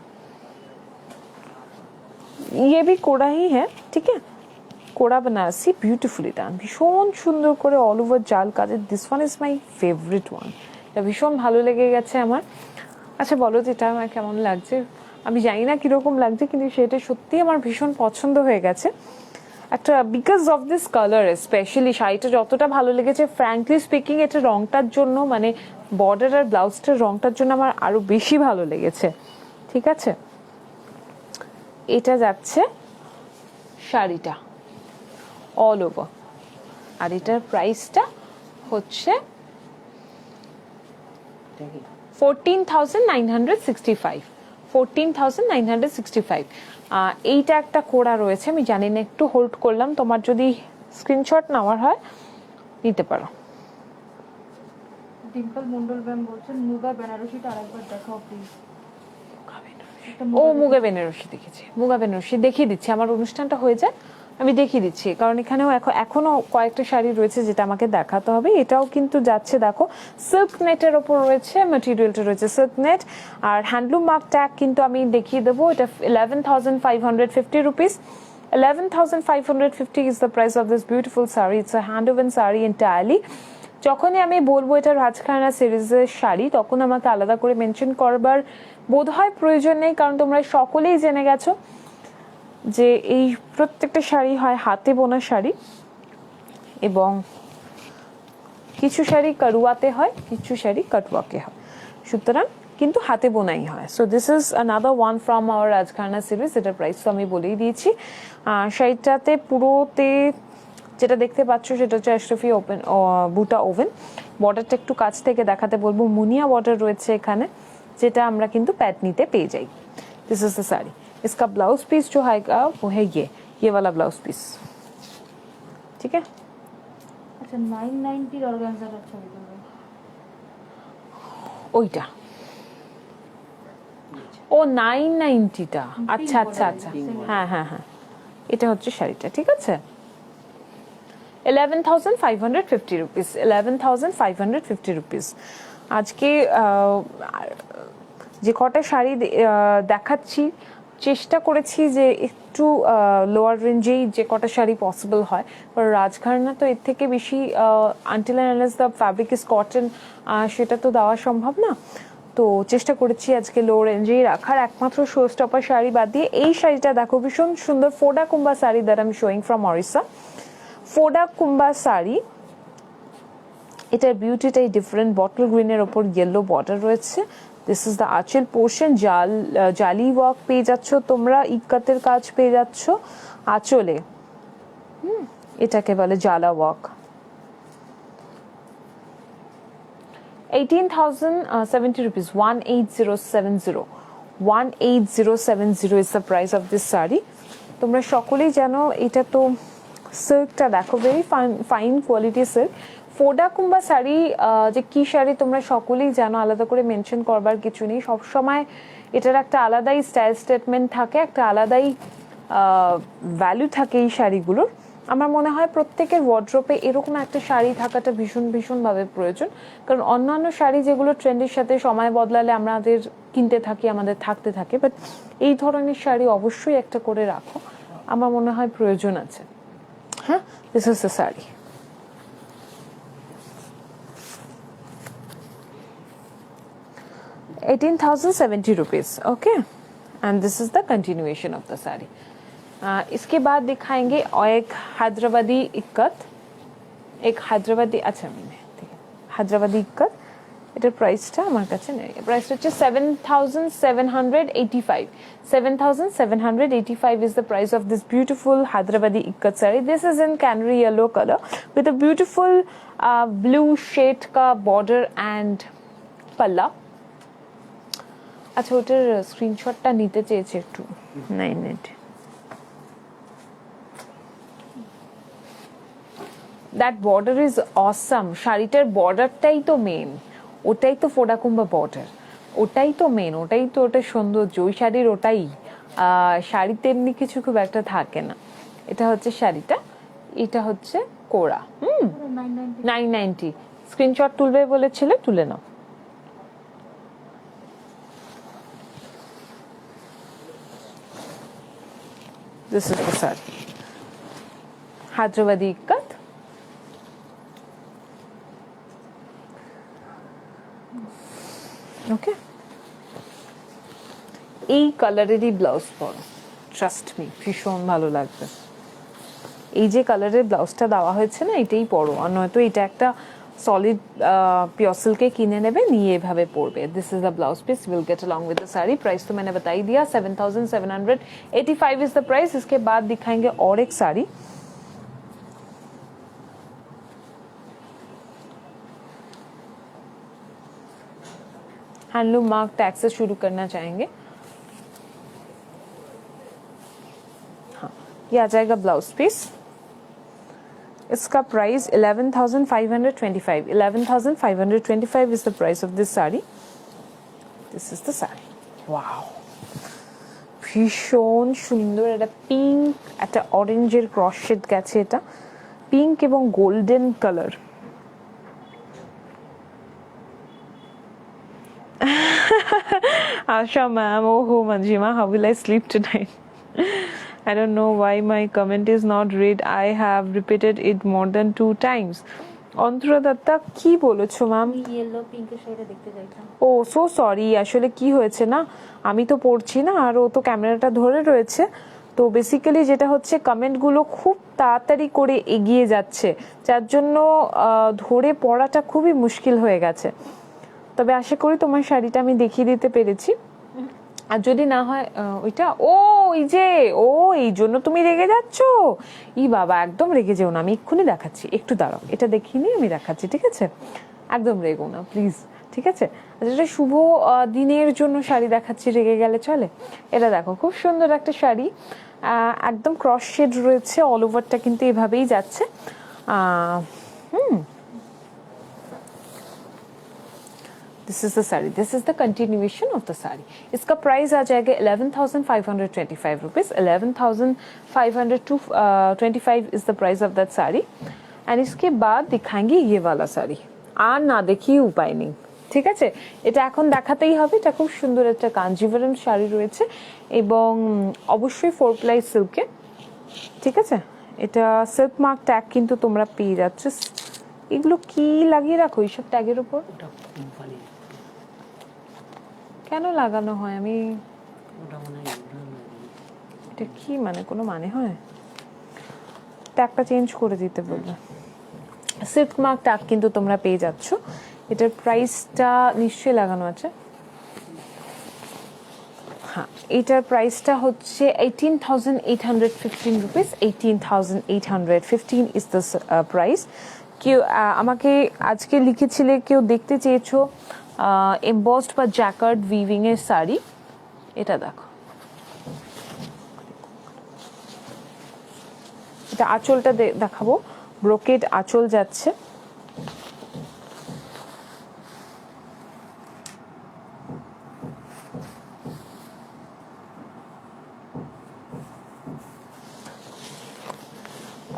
ये भी कोड़ा ही है, ठीक है, কোড়া बनारसी বিউটিফুলি ডান, ভীষণ সুন্দর করে অল ওভার জাল কাজের। This one is my favourite one, এটা ভীষণ ভালো লেগে গেছে আমার। আচ্ছা বলো যেটা আমার কেমন লাগছে, আমি জানি না কিরকম লাগছে, কিন্তু সেটা সত্যি আমার ভীষণ পছন্দ হয়ে গেছে একটা, because of this colour specially. শাড়িটা যতটা ভালো লেগেছে, ফ্র্যাঙ্কলি স্পিকিং, এটা রংটার জন্য, মানে বর্ডার আর ব্লাউজটার রংটার জন্য আমার আরো বেশি ভালো লেগেছে, ঠিক আছে। এটা যাচ্ছে শাড়িটা অল ওভার, আর এটার প্রাইসটা হচ্ছে 14,965, 14,965। এইটা একটা কোড়া রয়েছে, আমি জানি না, একটু হোল্ড করলাম, তোমার যদি স্ক্রিনশট নেওয়ার হয় নিতে পারো। ডিম্পল মন্ডল ম্যাম বলছেন মুগা বেনারসিটা আরেকবার দেখাও প্লিজ। ও মুগা বেনারসি দেখেছি, মুগা বেনারসি দেখিয়ে দিচ্ছি, আমার অনুষ্ঠানটা হয়ে যায় আমি দেখিয়ে দিচ্ছি, কারণ এখানেও এখনো কয়েকটা শাড়ি রয়েছে যেটা আমাকে দেখাতে হবে। এটাও কিন্তু যাচ্ছে, দেখো সিল্ক নেটের ওপর রয়েছে, ম্যাটেরিয়ালটা রয়েছে সিল্ক নেট, আর হ্যান্ডলুম মার্ক ট্যাগ কিন্তু আমি দেখিয়ে দেবো। এটা 11,550 rupees, 11,550 is the price of this beautiful saree. It's a hand woven saree entirely. যখনই আমি বলবো এটা রাজঘরানা সিরিজের শাড়ি, তখন আমাকে আলাদা করে মেনশন করবার বোধহয় প্রয়োজন নেই, কারণ তোমরা সকলেই জেনে গেছো যে এই প্রত্যেকটা শাড়ি হয় হাতে বোনা শাড়ি, এবং কিছু শাড়ি কারুয়াতে হয়, কিছু শাড়ি কাটওয়াকে হয়, সুতরাং কিন্তু হাতে বোনাই হয়। So this is another one from our রাজঘরানা series, এটার প্রাইস তো আমি বলেই দিয়েছি। শাড়িটাতে পুরোতে যেটা দেখতে পাচ্ছ সেটা হচ্ছে আশরাফি ওপেন বুটা ওভেন। বর্ডারটা একটু কাছ থেকে দেখাতে বলবো, মুনিয়া বর্ডার রয়েছে এখানে, যেটা আমরা কিন্তু প্যাটনিতে পেয়ে যাই। दिस इज द साड़ी, इसका ब्लाउज पीस जो है वो है ये वाला ब्लाउज पीस, ठीक है। আচ্ছা 990 অর্গানজার ছবি তুলবেন ওইটা, ও 990টা, আচ্ছা আচ্ছা আচ্ছা, হ্যাঁ হ্যাঁ হ্যাঁ, এটা হচ্ছে শাড়িটা, ঠিক আছে। 11,550 রুপিস, 11,550 রুপিস। আজকে যে কটা শাড়ি দেখাচ্ছি, চেষ্টা করেছি যে একটু লোয়ার রেঞ্জেই যে কটা শাড়ি পসিবল হয়, কারণ রাজঘরানা তো এর থেকে বেশি, until and unless the fabric is cotton, সেটা তো দেওয়া সম্ভব না। তো চেষ্টা করেছি আজকে লো রেঞ্জেই রাখার। একমাত্র শো স্টপার শাড়ি বাদ দিয়ে এই শাড়িটা দেখো, ভীষণ সুন্দর Phoda Kumbha sari that I am showing from Orissa. Phoda Kumbha sari, এটার বিউটিটাই ডিফারেন্ট। বটল গ্রিনের ওপর ইয়েলো বর্ডার রয়েছে। This is the anchal portion. Jaali work পেয়ে যাচ্ছ তোমরা, ইক্কাতের কাজ পেয়ে যাচ্ছ আঁচলে। এটাকে বলে jala work. 18,070 rupees, 18070. 18070 is the price of this sari. তোমরা সকলেই জানো এটা তো সিল্কটা দেখো, very fine quality silk. Phoda Kumbha sari যে কি শাড়ি তোমরা সকলেই জানো, আলাদা করে মেনশন করবার কিছু নেই। সবসময় এটার একটা আলাদাই স্টাইল স্টেটমেন্ট থাকে, একটা আলাদাই ভ্যালু থাকে এই শাড়িগুলোর। আমার মনে হয় প্রত্যেকের ওয়ার্ড্রোপে এরকম একটা শাড়ি থাকাটা ভীষণভাবে প্রয়োজন। কারণ অন্যান্য শাড়ি যেগুলো ট্রেন্ডের সাথে সময় বদলালে আমাদের কিনতে থাকি, আমাদের থাকতে থাকে, বাট এই ধরনের শাড়ি অবশ্যই একটা করে রাখো, আমার মনে হয় প্রয়োজন আছে। হ্যাঁ, this is the sari. ₹18,070 rupees, okay, and this is the continuation of the saree. इसके बाद दिखाएंगे और एक हैदराबादी इक्कत, एक हैदराबादी, अच्छा मैंने ठीक है, हैदराबादी इक्कत। এটার প্রাইসটা আমার কাছে নেই। প্রাইসটা হচ্ছে 7,785। 7,785 is the price of this beautiful Hyderabadi ikkat saree. This is in canary yellow color with a beautiful blue shade ka border and palla. আচ্ছা, ওটার স্ক্রিনশটটা নিতে চেয়েছি একটু, 9 minute. That border is awesome. শাড়িটার বর্ডারটাই তো মেন, ওটাই তো ফোডা কুম্বা বর্ডার, ওটাই তো মেন, ওটাই তো ওটা সৌন্দর্য। ওই শাড়ির ওটাই, শাড়িতে এমনি কিছু খুব একটা থাকে না। এটা হচ্ছে শাড়িটা, এটা হচ্ছে কোড়া। 990। স্ক্রিনশট তুলবে বলেছিলে, তুলে নাও। This is the saree. Hyderabadi ikkat. ওকে, এই কালারেরই ব্লাউজ পরো, ট্রাস্ট মি, ভীষণ ভালো লাগবে। এই যে কালারের ব্লাউজটা দেওয়া হয়েছে না, এটাই পরো, আর নয়তো এটা একটা সলিড পিওর সিল্কে কিনে নেবে, নিয়ে এভাবে পরবে। This is the blouse piece, will get along with the sari. Price तो मैंने बता ही दिया, 7,785 is the price। इसके बाद दिखाएंगे और एक साड़ी। हैंडलूम मार्क टैग से शुरू करना चाहेंगे। हाँ, ये आ जाएगा ब्लाउज पीस। इसका price 11,525। 11,525 is the price of this saree. This is the saree. Wow, ভীষণ সুন্দর। এটা পিঙ্ক, একটা অরেঞ্জের ক্রস শেড গেছে, এটা পিঙ্ক এবং golden colour. Asha ma'am, oh Manjima, how will I sleep tonight? I don't know why my comment is not read. I have repeated it more than 2 times. Antara Datta, কি বলেছো ম্যাম? ইয়েলো পিঙ্কের শাড়িটা দেখতে চাইতাম। ও সো সরি, আসলে কি হয়েছে না, আমি তো পড়ছি না, আর ও তো ক্যামেরাটা ধরে রয়েছে, তো বেসিক্যালি যেটা হচ্ছে কমেন্টগুলো খুব তাড়াতাড়ি করে এগিয়ে যাচ্ছে, যার জন্য ধরে পড়াটা খুবই মুশকিল হয়ে গেছে। তবে আশা করি তোমার শাড়িটা আমি দেখিয়ে দিতে পেরেছি। আর যদি না হয় ওইটা, ও ওই যে, ও এই জন্য তুমি রেগে যাচ্ছ? ই বাবা, একদম রেগে যেও না, আমি এক্ষুনি দেখাচ্ছি, একটু দাঁড়াও, এটা দেখিয়ে নিয়ে আমি দেখাচ্ছি, ঠিক আছে? একদম রেগো না প্লিজ, ঠিক আছে? আচ্ছা, এটা শুভ দিনের জন্য শাড়ি দেখাচ্ছি, রেগে গেলে চলে? এটা দেখো, খুব সুন্দর একটা শাড়ি, একদম ক্রস শেড রয়েছে, অল ওভারটা কিন্তু এভাবেই যাচ্ছে। This is the saree. This is the continuation of the saree. इसका प्राइस आ जाएगा 11,525 rupees. 11,525 is the price of that saree. And इसके बाद दिखाएंगे ये वाला साड़ी। আর না দেখিয়ে উপায় নেই, ঠিক আছে? এটা এখন দেখাতেই হবে। এটা খুব সুন্দর একটা কাঞ্জিভারাম শাড়ি রয়েছে এবং অবশ্যই 4 ply সিল্কে, ঠিক আছে? এটা সিল্ক মার্ক ট্যাগ কিন্তু তোমরা পেয়ে যাচ্ছ। এগুলো কি লাগিয়ে রাখো এইসব ট্যাগের উপর? কেন লাগানো হয়? আমি ওটা মনে হয় এটা কি মানে কোনো মানে হয়? ট্যাগটা চেঞ্জ করে দিতে বলবে। সিল্ক মার্ক ট্যাগ কিন্তু তোমরা পেয়ে যাচ্ছ। এটার প্রাইসটা নিশ্চয়ই লাগানো আছে। হ্যাঁ, এটার প্রাইসটা হচ্ছে 18,815 রুপিস। 18,815 is the price. কেউ আমাকে আজকে লিখেছিলে, কেউ দেখতে চেয়েছো এমবসড বা জ্যাকার্ড উইভিং এর শাড়ি। এটা দেখো, এটা আঁচলটা দেখাবো। ব্রোকেড আঁচল যাচ্ছে।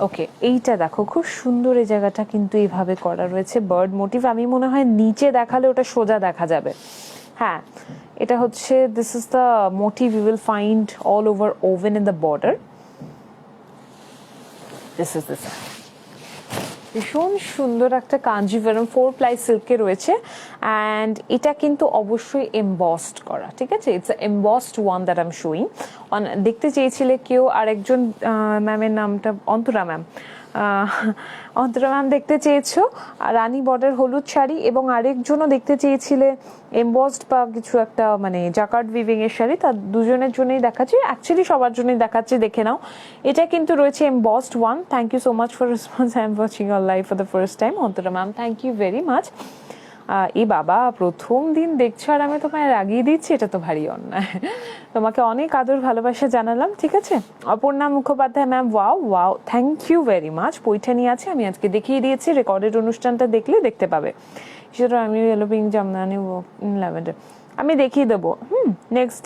ওকে, এইটা দেখো খুব সুন্দর। এই জায়গাটা কিন্তু এইভাবে করা রয়েছে বার্ড মোটিভ। আমি মনে হয় নিচে দেখালে ওটা সোজা দেখা যাবে। হ্যাঁ, এটা হচ্ছে this is the motif you will find all over woven in the border. This is this, ভীষণ সুন্দর একটা কাঞ্জিভারম 4 প্লাই সিল্কে রয়েছে। অ্যান্ড এটা কিন্তু অবশ্যই এমবসড করা, ঠিক আছে? It's embossed one that I am showing. দেখতে চেয়েছিলে কেউ, আরেকজন ম্যামের নামটা অন্তরা ম্যাম, অন্তরা ম্যাম দেখতে চেয়েছো রানী বর্ডার হলুদ শাড়ি, এবং আরেকজনও দেখতে চেয়েছিলে এমবসড বা কিছু একটা মানে জাকার্ড উইভিং এর শাড়ি। তার দুজনের জন্যই দেখাচ্ছি, অ্যাকচুয়ালি সবার জন্যই দেখাচ্ছি, দেখে নাও। এটা কিন্তু রয়েছে embossed one. Thank you so much for response. I am watching your live for the first time. Antara ma'am, thank you very much. এই বাবা, প্রথম দিন দেখছো আর আমি তোমায় রাগিয়ে দিচ্ছি, এটা তো ভারী অন্যায়। তোমাকে অনেক আদর ভালোবাসা জানালাম, ঠিক আছে? Aparna Mukhopadhyay ma'am, wow wow, thank you very much. Paithani আছে, আমি আজকে দেখিয়ে দিয়েছি, রেকর্ডেড অনুষ্ঠানটা দেখলে দেখতে পাবে। সেটা আমি ইয়েলো পিঙ্ক জামদানি ল্যাভেন্ডার আমি দেখিয়ে দেবো। নেক্সট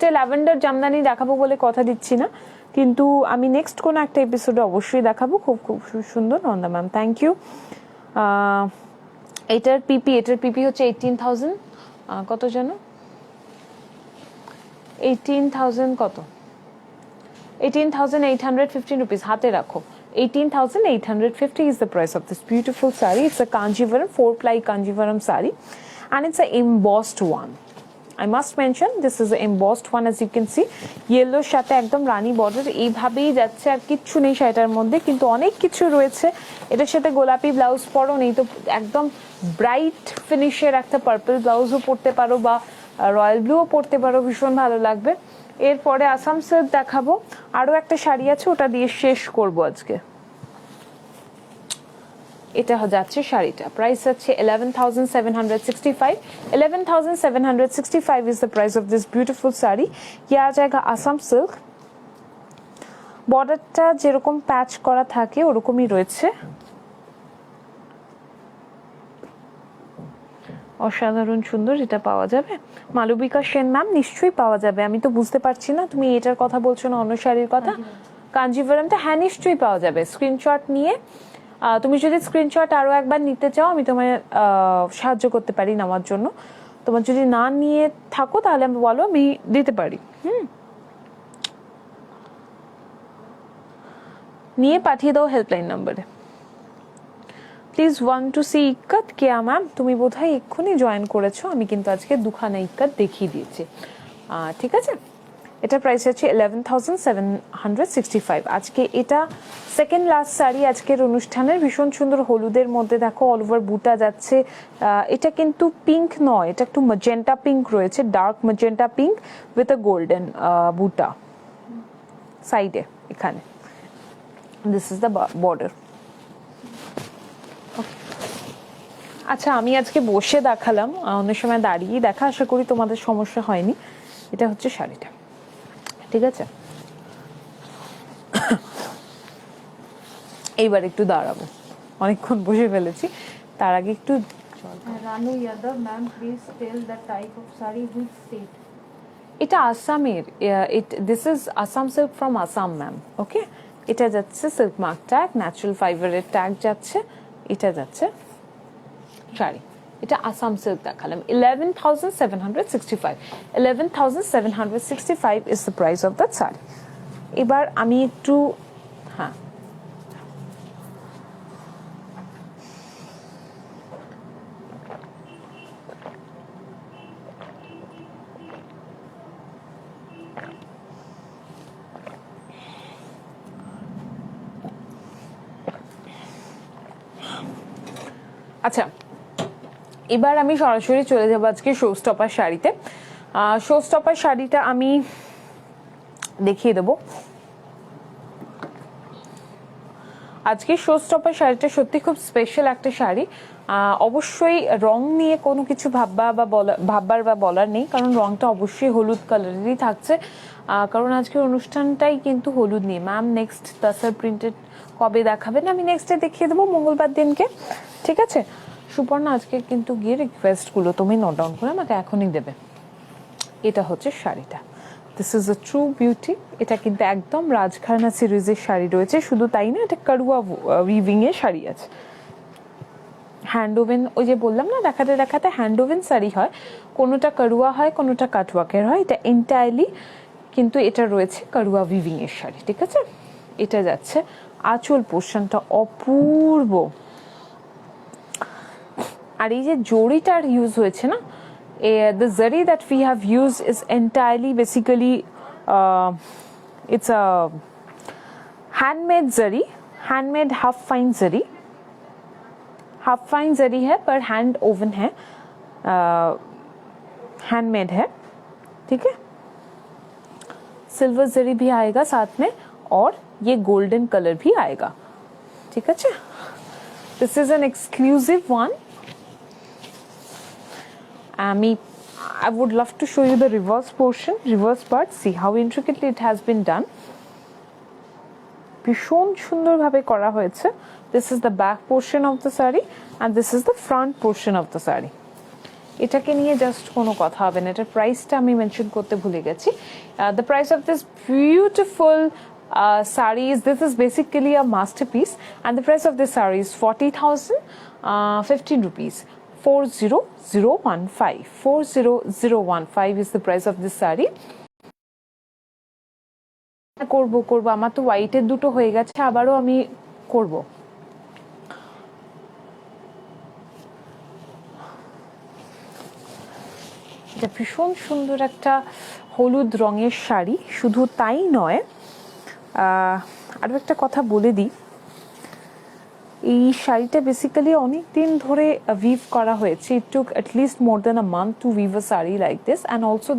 ডে ল্যাভেন্ডার জামদানি দেখাবো বলে কথা দিচ্ছি না, কিন্তু আমি নেক্সট কোনো একটা এপিসোডে অবশ্যই দেখাবো। খুব খুব সুন্দর। Nanda ma'am, thank you. এটার পিপি হচ্ছে 18,000 কত জানো? 18,000 কত? 18,815 রুপিস। হাতে রাখো, 18,850 is the price of this beautiful saree. It's a Kanjivaram 4-ply Kanjivaram saree, and it's an embossed one. I must mention this is an embossed one, as you can see. Yellow সাথে একদম রানী বর্ডার, এইভাবেই যাচ্ছে, আর কিচ্ছু নেই শাড়িটার মধ্যে, কিন্তু অনেক কিছু রয়েছে। এটার সাথে গোলাপি ব্লাউজ পরো, নেই তো একদম ব্রাইট ফিনিশের একটা পার্পল ব্লাউজও পরতে পারো, বা রয়্যাল ব্লুও পরতে পারো, ভীষণ ভালো লাগবে। এরপরে আসাম সিল্ক দেখাবো, আরও একটা শাড়ি আছে, ওটা দিয়ে শেষ করবো আজকে। এটা যাচ্ছে শাড়িটা, প্রাইস আছে 11,765। 11,765 is the price of this beautiful sari. ইয়া জায়গা আসাম সিল্ক। বর্ডারটা যেরকম প্যাচ করা থাকে ওরকমই রয়েছে, অসাধারণ সুন্দর। এটা পাওয়া যাবে মালবিকা সেন ম্যাম, নিশ্চয়ই পাওয়া যাবে। আমি তো বুঝতে পারছি না তুমি এটার কথা বলছো না অন্য শাড়ির কথা। কাঞ্জিভারামটা হ্যাঁ নিশ্চয়ই পাওয়া যাবে। স্ক্রিনশট নিয়ে, তুমি যদি স্ক্রিনশট আরও একবার নিতে চাও আমি তোমায় সাহায্য করতে পারি নেওয়ার জন্য। তোমার যদি না নিয়ে থাকো তাহলে আমি বলো, আমি দিতে পারি। নিয়ে পাঠিয়ে দাও হেল্পলাইন নাম্বারে। Please want to see ikat. Keya ma'am, তুমি বোধহয় এক্ষুনি জয়েন করেছো। আমি কিন্তু আজকে দুখানা ইক্কাত দেখিয়ে দিয়েছি, ঠিক আছে? এটা প্রাইস আছে 11,765 আজকে। এটা সেকেন্ড লাস্ট শাড়ি আজকের অনুষ্ঠানের। ভীষণ সুন্দর হলুদের মধ্যে দেখো অল ওভার বুটা যাচ্ছে। এটা কিন্তু পিঙ্ক নয়, এটা একটু ম্যাজেন্টা পিঙ্ক রয়েছে, dark magenta pink with a golden বুটা সাইডে এখানে। This is the border. আচ্ছা, আমি আজকে বসে দেখালাম, অন্য সময় দাঁড়িয়ে দেখা, আশা করি তোমাদের সমস্যা হয়নি। এটা হচ্ছে শাড়িটা, ঠিক আছে? এইবার একটু দাঁড়াবো, অনেকক্ষণ বসে ফেলেছি, তার আগে একটু Ranu Yadav ma'am, please tell the type of sari which state. এটা আসামের, this is Assam silk from Assam ma'am. Okay, এটা যাচ্ছে সিল্ক মার্ক ট্যাগ, ন্যাচারাল ফাইবারের ট্যাগ যাচ্ছে। এটা যাচ্ছে শাড়ি, এটা আসাম সিল্ক দেখালাম। 11,765 11,765 is the price of that sari. এবার আমি একটু হ্যাঁ আচ্ছা, এবার আমি সরাসরি চলে যাবো আজকে শো স্টপার শাড়িতে। শো স্টপার শাড়িটা আমি দেখিয়ে দেবো। আজকে শো স্টপার শাড়িটা সত্যি খুব স্পেশাল একটা শাড়ি। অবশ্যই রং নিয়ে কোনো কিছু ভাববার বা বলার নেই, কারণ রংটা অবশ্যই হলুদ কালারেরই থাকছে, কারণ আজকের অনুষ্ঠানটাই কিন্তু হলুদ নিয়ে। ম্যাম নেক্সট তাসার প্রিন্টেড কবে দেখাবেন? আমি নেক্সটে দেখিয়ে দেবো মঙ্গলবার দিনকে, ঠিক আছে? সুপর্ণা আজকে কিন্তু গিয়ে রিকোয়েস্টগুলো তুমি নোট ডাউন করে আমাকে এখনই দেবে। এটা হচ্ছে শাড়িটা, this is a true beauty. এটা কিন্তু একদম রাজঘরানা সিরিজের শাড়ি রয়েছে, শুধু তাই না, এটা কারুয়া উইভিং এর শাড়ি আছে। হ্যান্ড ওভেন, ওই যে বললাম না দেখাতে দেখাতে হ্যান্ড ওভেন শাড়ি হয়, কোনোটা কারুয়া হয় কোনোটা কাটওয়ার্কের হয়, এটা এন্টায়ারলি কিন্তু এটা রয়েছে কারুয়া উইভিং এর শাড়ি, ঠিক আছে? এটা যাচ্ছে আঁচল পোর্শনটা অপূর্ব, আর এই যে জড়িটার ইউজ হয়েছে না, the zari that we have used is entirely basically it's a handmade zari, handmade half fine zari है पर hand woven है, handmade है, ठीक है? सिल्वर जरी भी आएगा साथ में और ये गोल्डन कलर भी आएगा, ठीक है? This is an exclusive one. I would love to show you the reverse portion, reverse part. See how intricately it has been done. ভীষণ সুন্দরভাবে করা হয়েছে। This is the back portion of the saree and this is the front portion of the saree. এটাকে নিয়ে জাস্ট কোনো কথা হবে না। এটার প্রাইসটা আমি মেনশন করতে ভুলে গেছি। The price of this beautiful sarees, this is basically a masterpiece, and the price of this saree is 40,015 rupees. 40015. 40015 is the price of this saree. করব আমার তো হোয়াইটের দুটো হয়ে গেছে, আবারও আমি করব। এটা ভীষণ সুন্দর একটা হলুদ রঙের শাড়ি, শুধু তাই নয়, আরও একটা কথা বলে দিই, এই শাড়িটা বেসিক্যালি অনেক দিন ধরে উইভ করা হয়েছে। ইট টুক at least more than a month to weave a saree like this, and also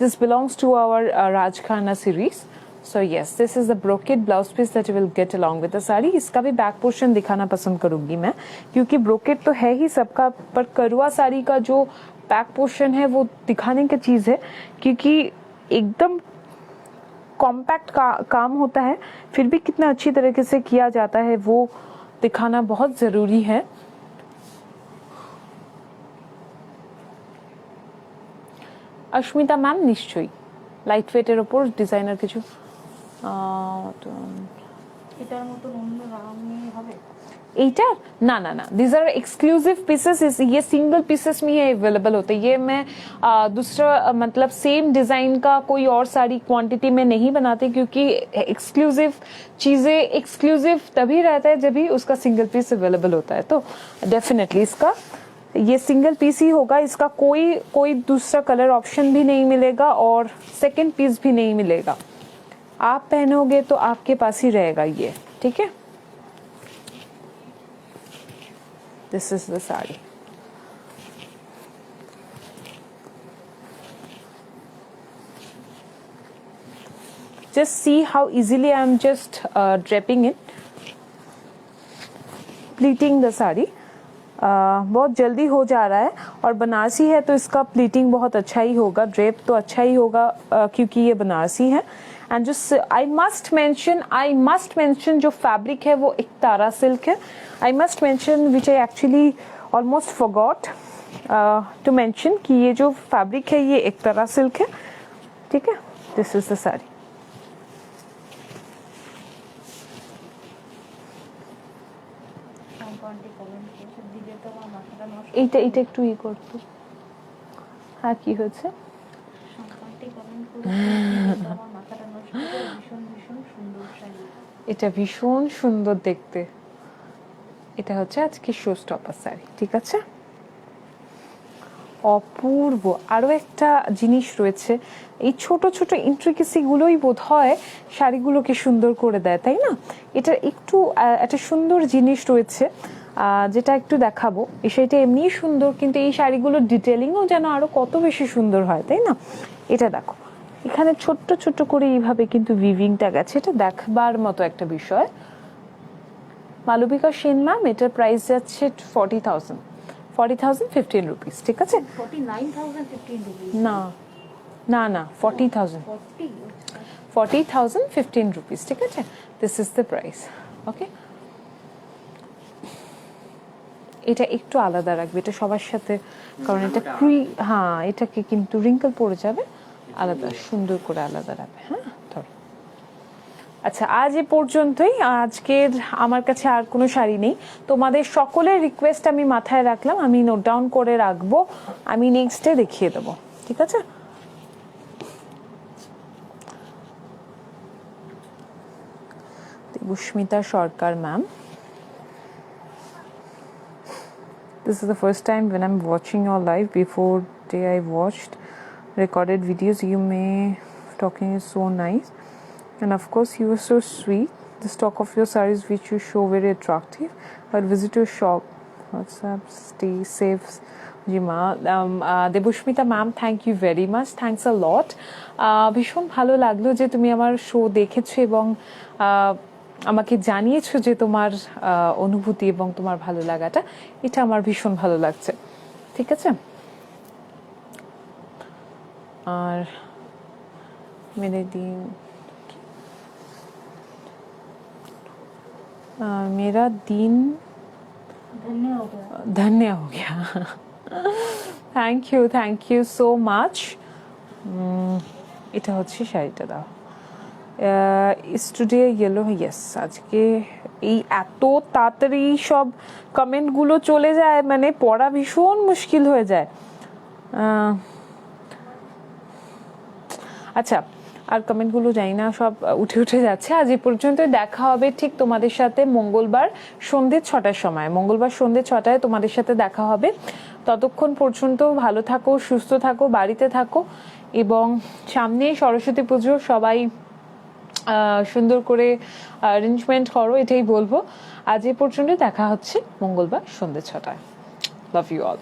this belongs to our Rajghana series. So yes, this is the brocade blouse piece that you will get along with the saree. इसका भी बैक पोर्शन दिखाना पसंद करूंगी मैं, क्योंकि ब्रोकेड तो है ही सबका, पर करुआ साड़ी का जो बैक पोर्शन है वो दिखाने की चीज़ है, क्योंकि एकदम कॉम्पैक्ट काम होता है, फिर भी कितना अच्छी तरीके से किया जाता है वो दिखाना बहुत ज़रूरी है। अश्मिता मैम निश्चयই লাইট ওয়েটের ওপর ডিজাইনার কিছু এটার মতন অন্য রং নিয়ে হবে এইটা ना ना ना, these are exclusive pieces, ये सिंगल पीसेस में ही अवेलेबल होते हैं। ये मैं दूसरा मतलब सेम डिजाइन का कोई और साड़ी क्वांटिटी में नहीं बनाते, क्योंकि एक्सक्लूसिव चीजें एक्सक्लूसिव तभी रहता है जब ही उसका सिंगल पीस अवेलेबल होता है। तो डेफिनेटली इसका ये सिंगल पीस ही होगा, इसका कोई दूसरा कलर ऑप्शन भी नहीं मिलेगा और सेकंड पीस भी नहीं मिलेगा। आप पहनोगे तो आपके पास ही रहेगा ये, ठीक है? This is the saree. Just see how easily I am just draping it, pleating the saree. बहुत जल्दी हो जा रहा है, और बनारसी है तो इसका प्लीटिंग बहुत अच्छा ही होगा, ड्रेप तो अच्छा ही होगा, क्योंकि ये बनारसी है। एंड जो आई मस्ट मेंशन जो फैब्रिक है वो एकतारा सिल्क है। I must mention which I actually almost forgot to mention कि ये जो फैब्रिक है ये एकतारा सिल्क है, ठीक है? This is the sari. এইটা একটু ই করতো, হ্যাঁ কি হয়েছে? এটা ভীষণ সুন্দর দেখতে। এটা হচ্ছে আজকে শো স্টপার শাড়ি, ঠিক আছে? অপূর্ব। আরও একটা জিনিস রয়েছে, এই ছোট ছোট ইন্ট্রিকেসি গুলোই বোধ হয় শাড়িগুলোকে সুন্দর করে দেয়, তাই না? এটা একটু একটা সুন্দর জিনিস রয়েছে, যেটা একটু দেখাবো, এই শাড়িটা এমনিই সুন্দর, কিন্তু এই শাড়িগুলোর ডিটেলিংও যেন আরো কত বেশি সুন্দর হয়, তাই না? এটা দেখো, এখানে ছোট্ট ছোট্ট করে এইভাবে কিন্তু উইভিংটা গেছে, এটা দেখবার মতো একটা বিষয়। মালবিকা সেন ম্যাম, এটার প্রাইস যাচ্ছে 40,015 রুপিস, ঠিক আছে? 49,015 rupees. না না না, 40,000, 40,015 রুপিস, ঠিক আছে? This is the price. Okay, এটা একটু আলাদা রাখবে, এটা সবার সাথে, কারণ এটা হ্যাঁ, এটাকে কিন্তু রিঙ্কেল পড়ে যাবে, আলাদা সুন্দর করে আলাদা রাখবে। হ্যাঁ, ধরো। আচ্ছা, আজ এ পর্যন্তই। আজকের আমার কাছে আর কোনো শাড়ি নেই। তোমাদের সকলের রিকোয়েস্ট আমি মাথায় রাখলাম, আমি নোট ডাউন করে রাখবো, আমি নেক্সট ডে দেখিয়ে দেবো, ঠিক আছে? দেবস্মিতা সরকার ma'am, this is the first time when I'm watching your live. Before day I watched recorded videos. You may talking is so nice, and of course you are so sweet. The stock of your sarees which you show very attractive. I'll visit your shop. WhatsApp, stay safe. Jima, Debasmita ma'am, thank you very much, thanks a lot. ভীষণ ভালো লাগলো যে তুমি আমার শো দেখেছো এবং আমাকে জানিয়েছো যে তোমার অনুভূতি এবং তোমার ভালো লাগাটা, এটা আমার ভীষণ ভালো লাগছে, ঠিক আছে? আর মেরে দিন, मेरा दिन धन्य हो गया। Thank you so much. এটা হচ্ছে শাড়িটা, দাও। Studio yellow, yes. আজকে এই এত তাড়াতাড়ি সব কমেন্টগুলো চলে যায়, মানে পড়া ভীষণ মুশকিল হয়ে যায়। আচ্ছা, আর কমেন্টগুলো জানি না, সব উঠে যাচ্ছে। আজ এই পর্যন্ত, দেখা হবে ঠিক তোমাদের সাথে মঙ্গলবার সন্ধ্যে 6টার সময়। মঙ্গলবার সন্ধ্যে 6টায় তোমাদের সাথে দেখা হবে। ততক্ষণ পর্যন্ত ভালো থাকো, সুস্থ থাকো, বাড়িতে থাকো, এবং সামনে সরস্বতী পুজো, সবাই সুন্দর করে অ্যারেঞ্জমেন্ট করো, এটাই বলবো। আজ এই পর্যন্ত, দেখা হচ্ছে মঙ্গলবার সন্ধ্যে 6টায়। Love you all.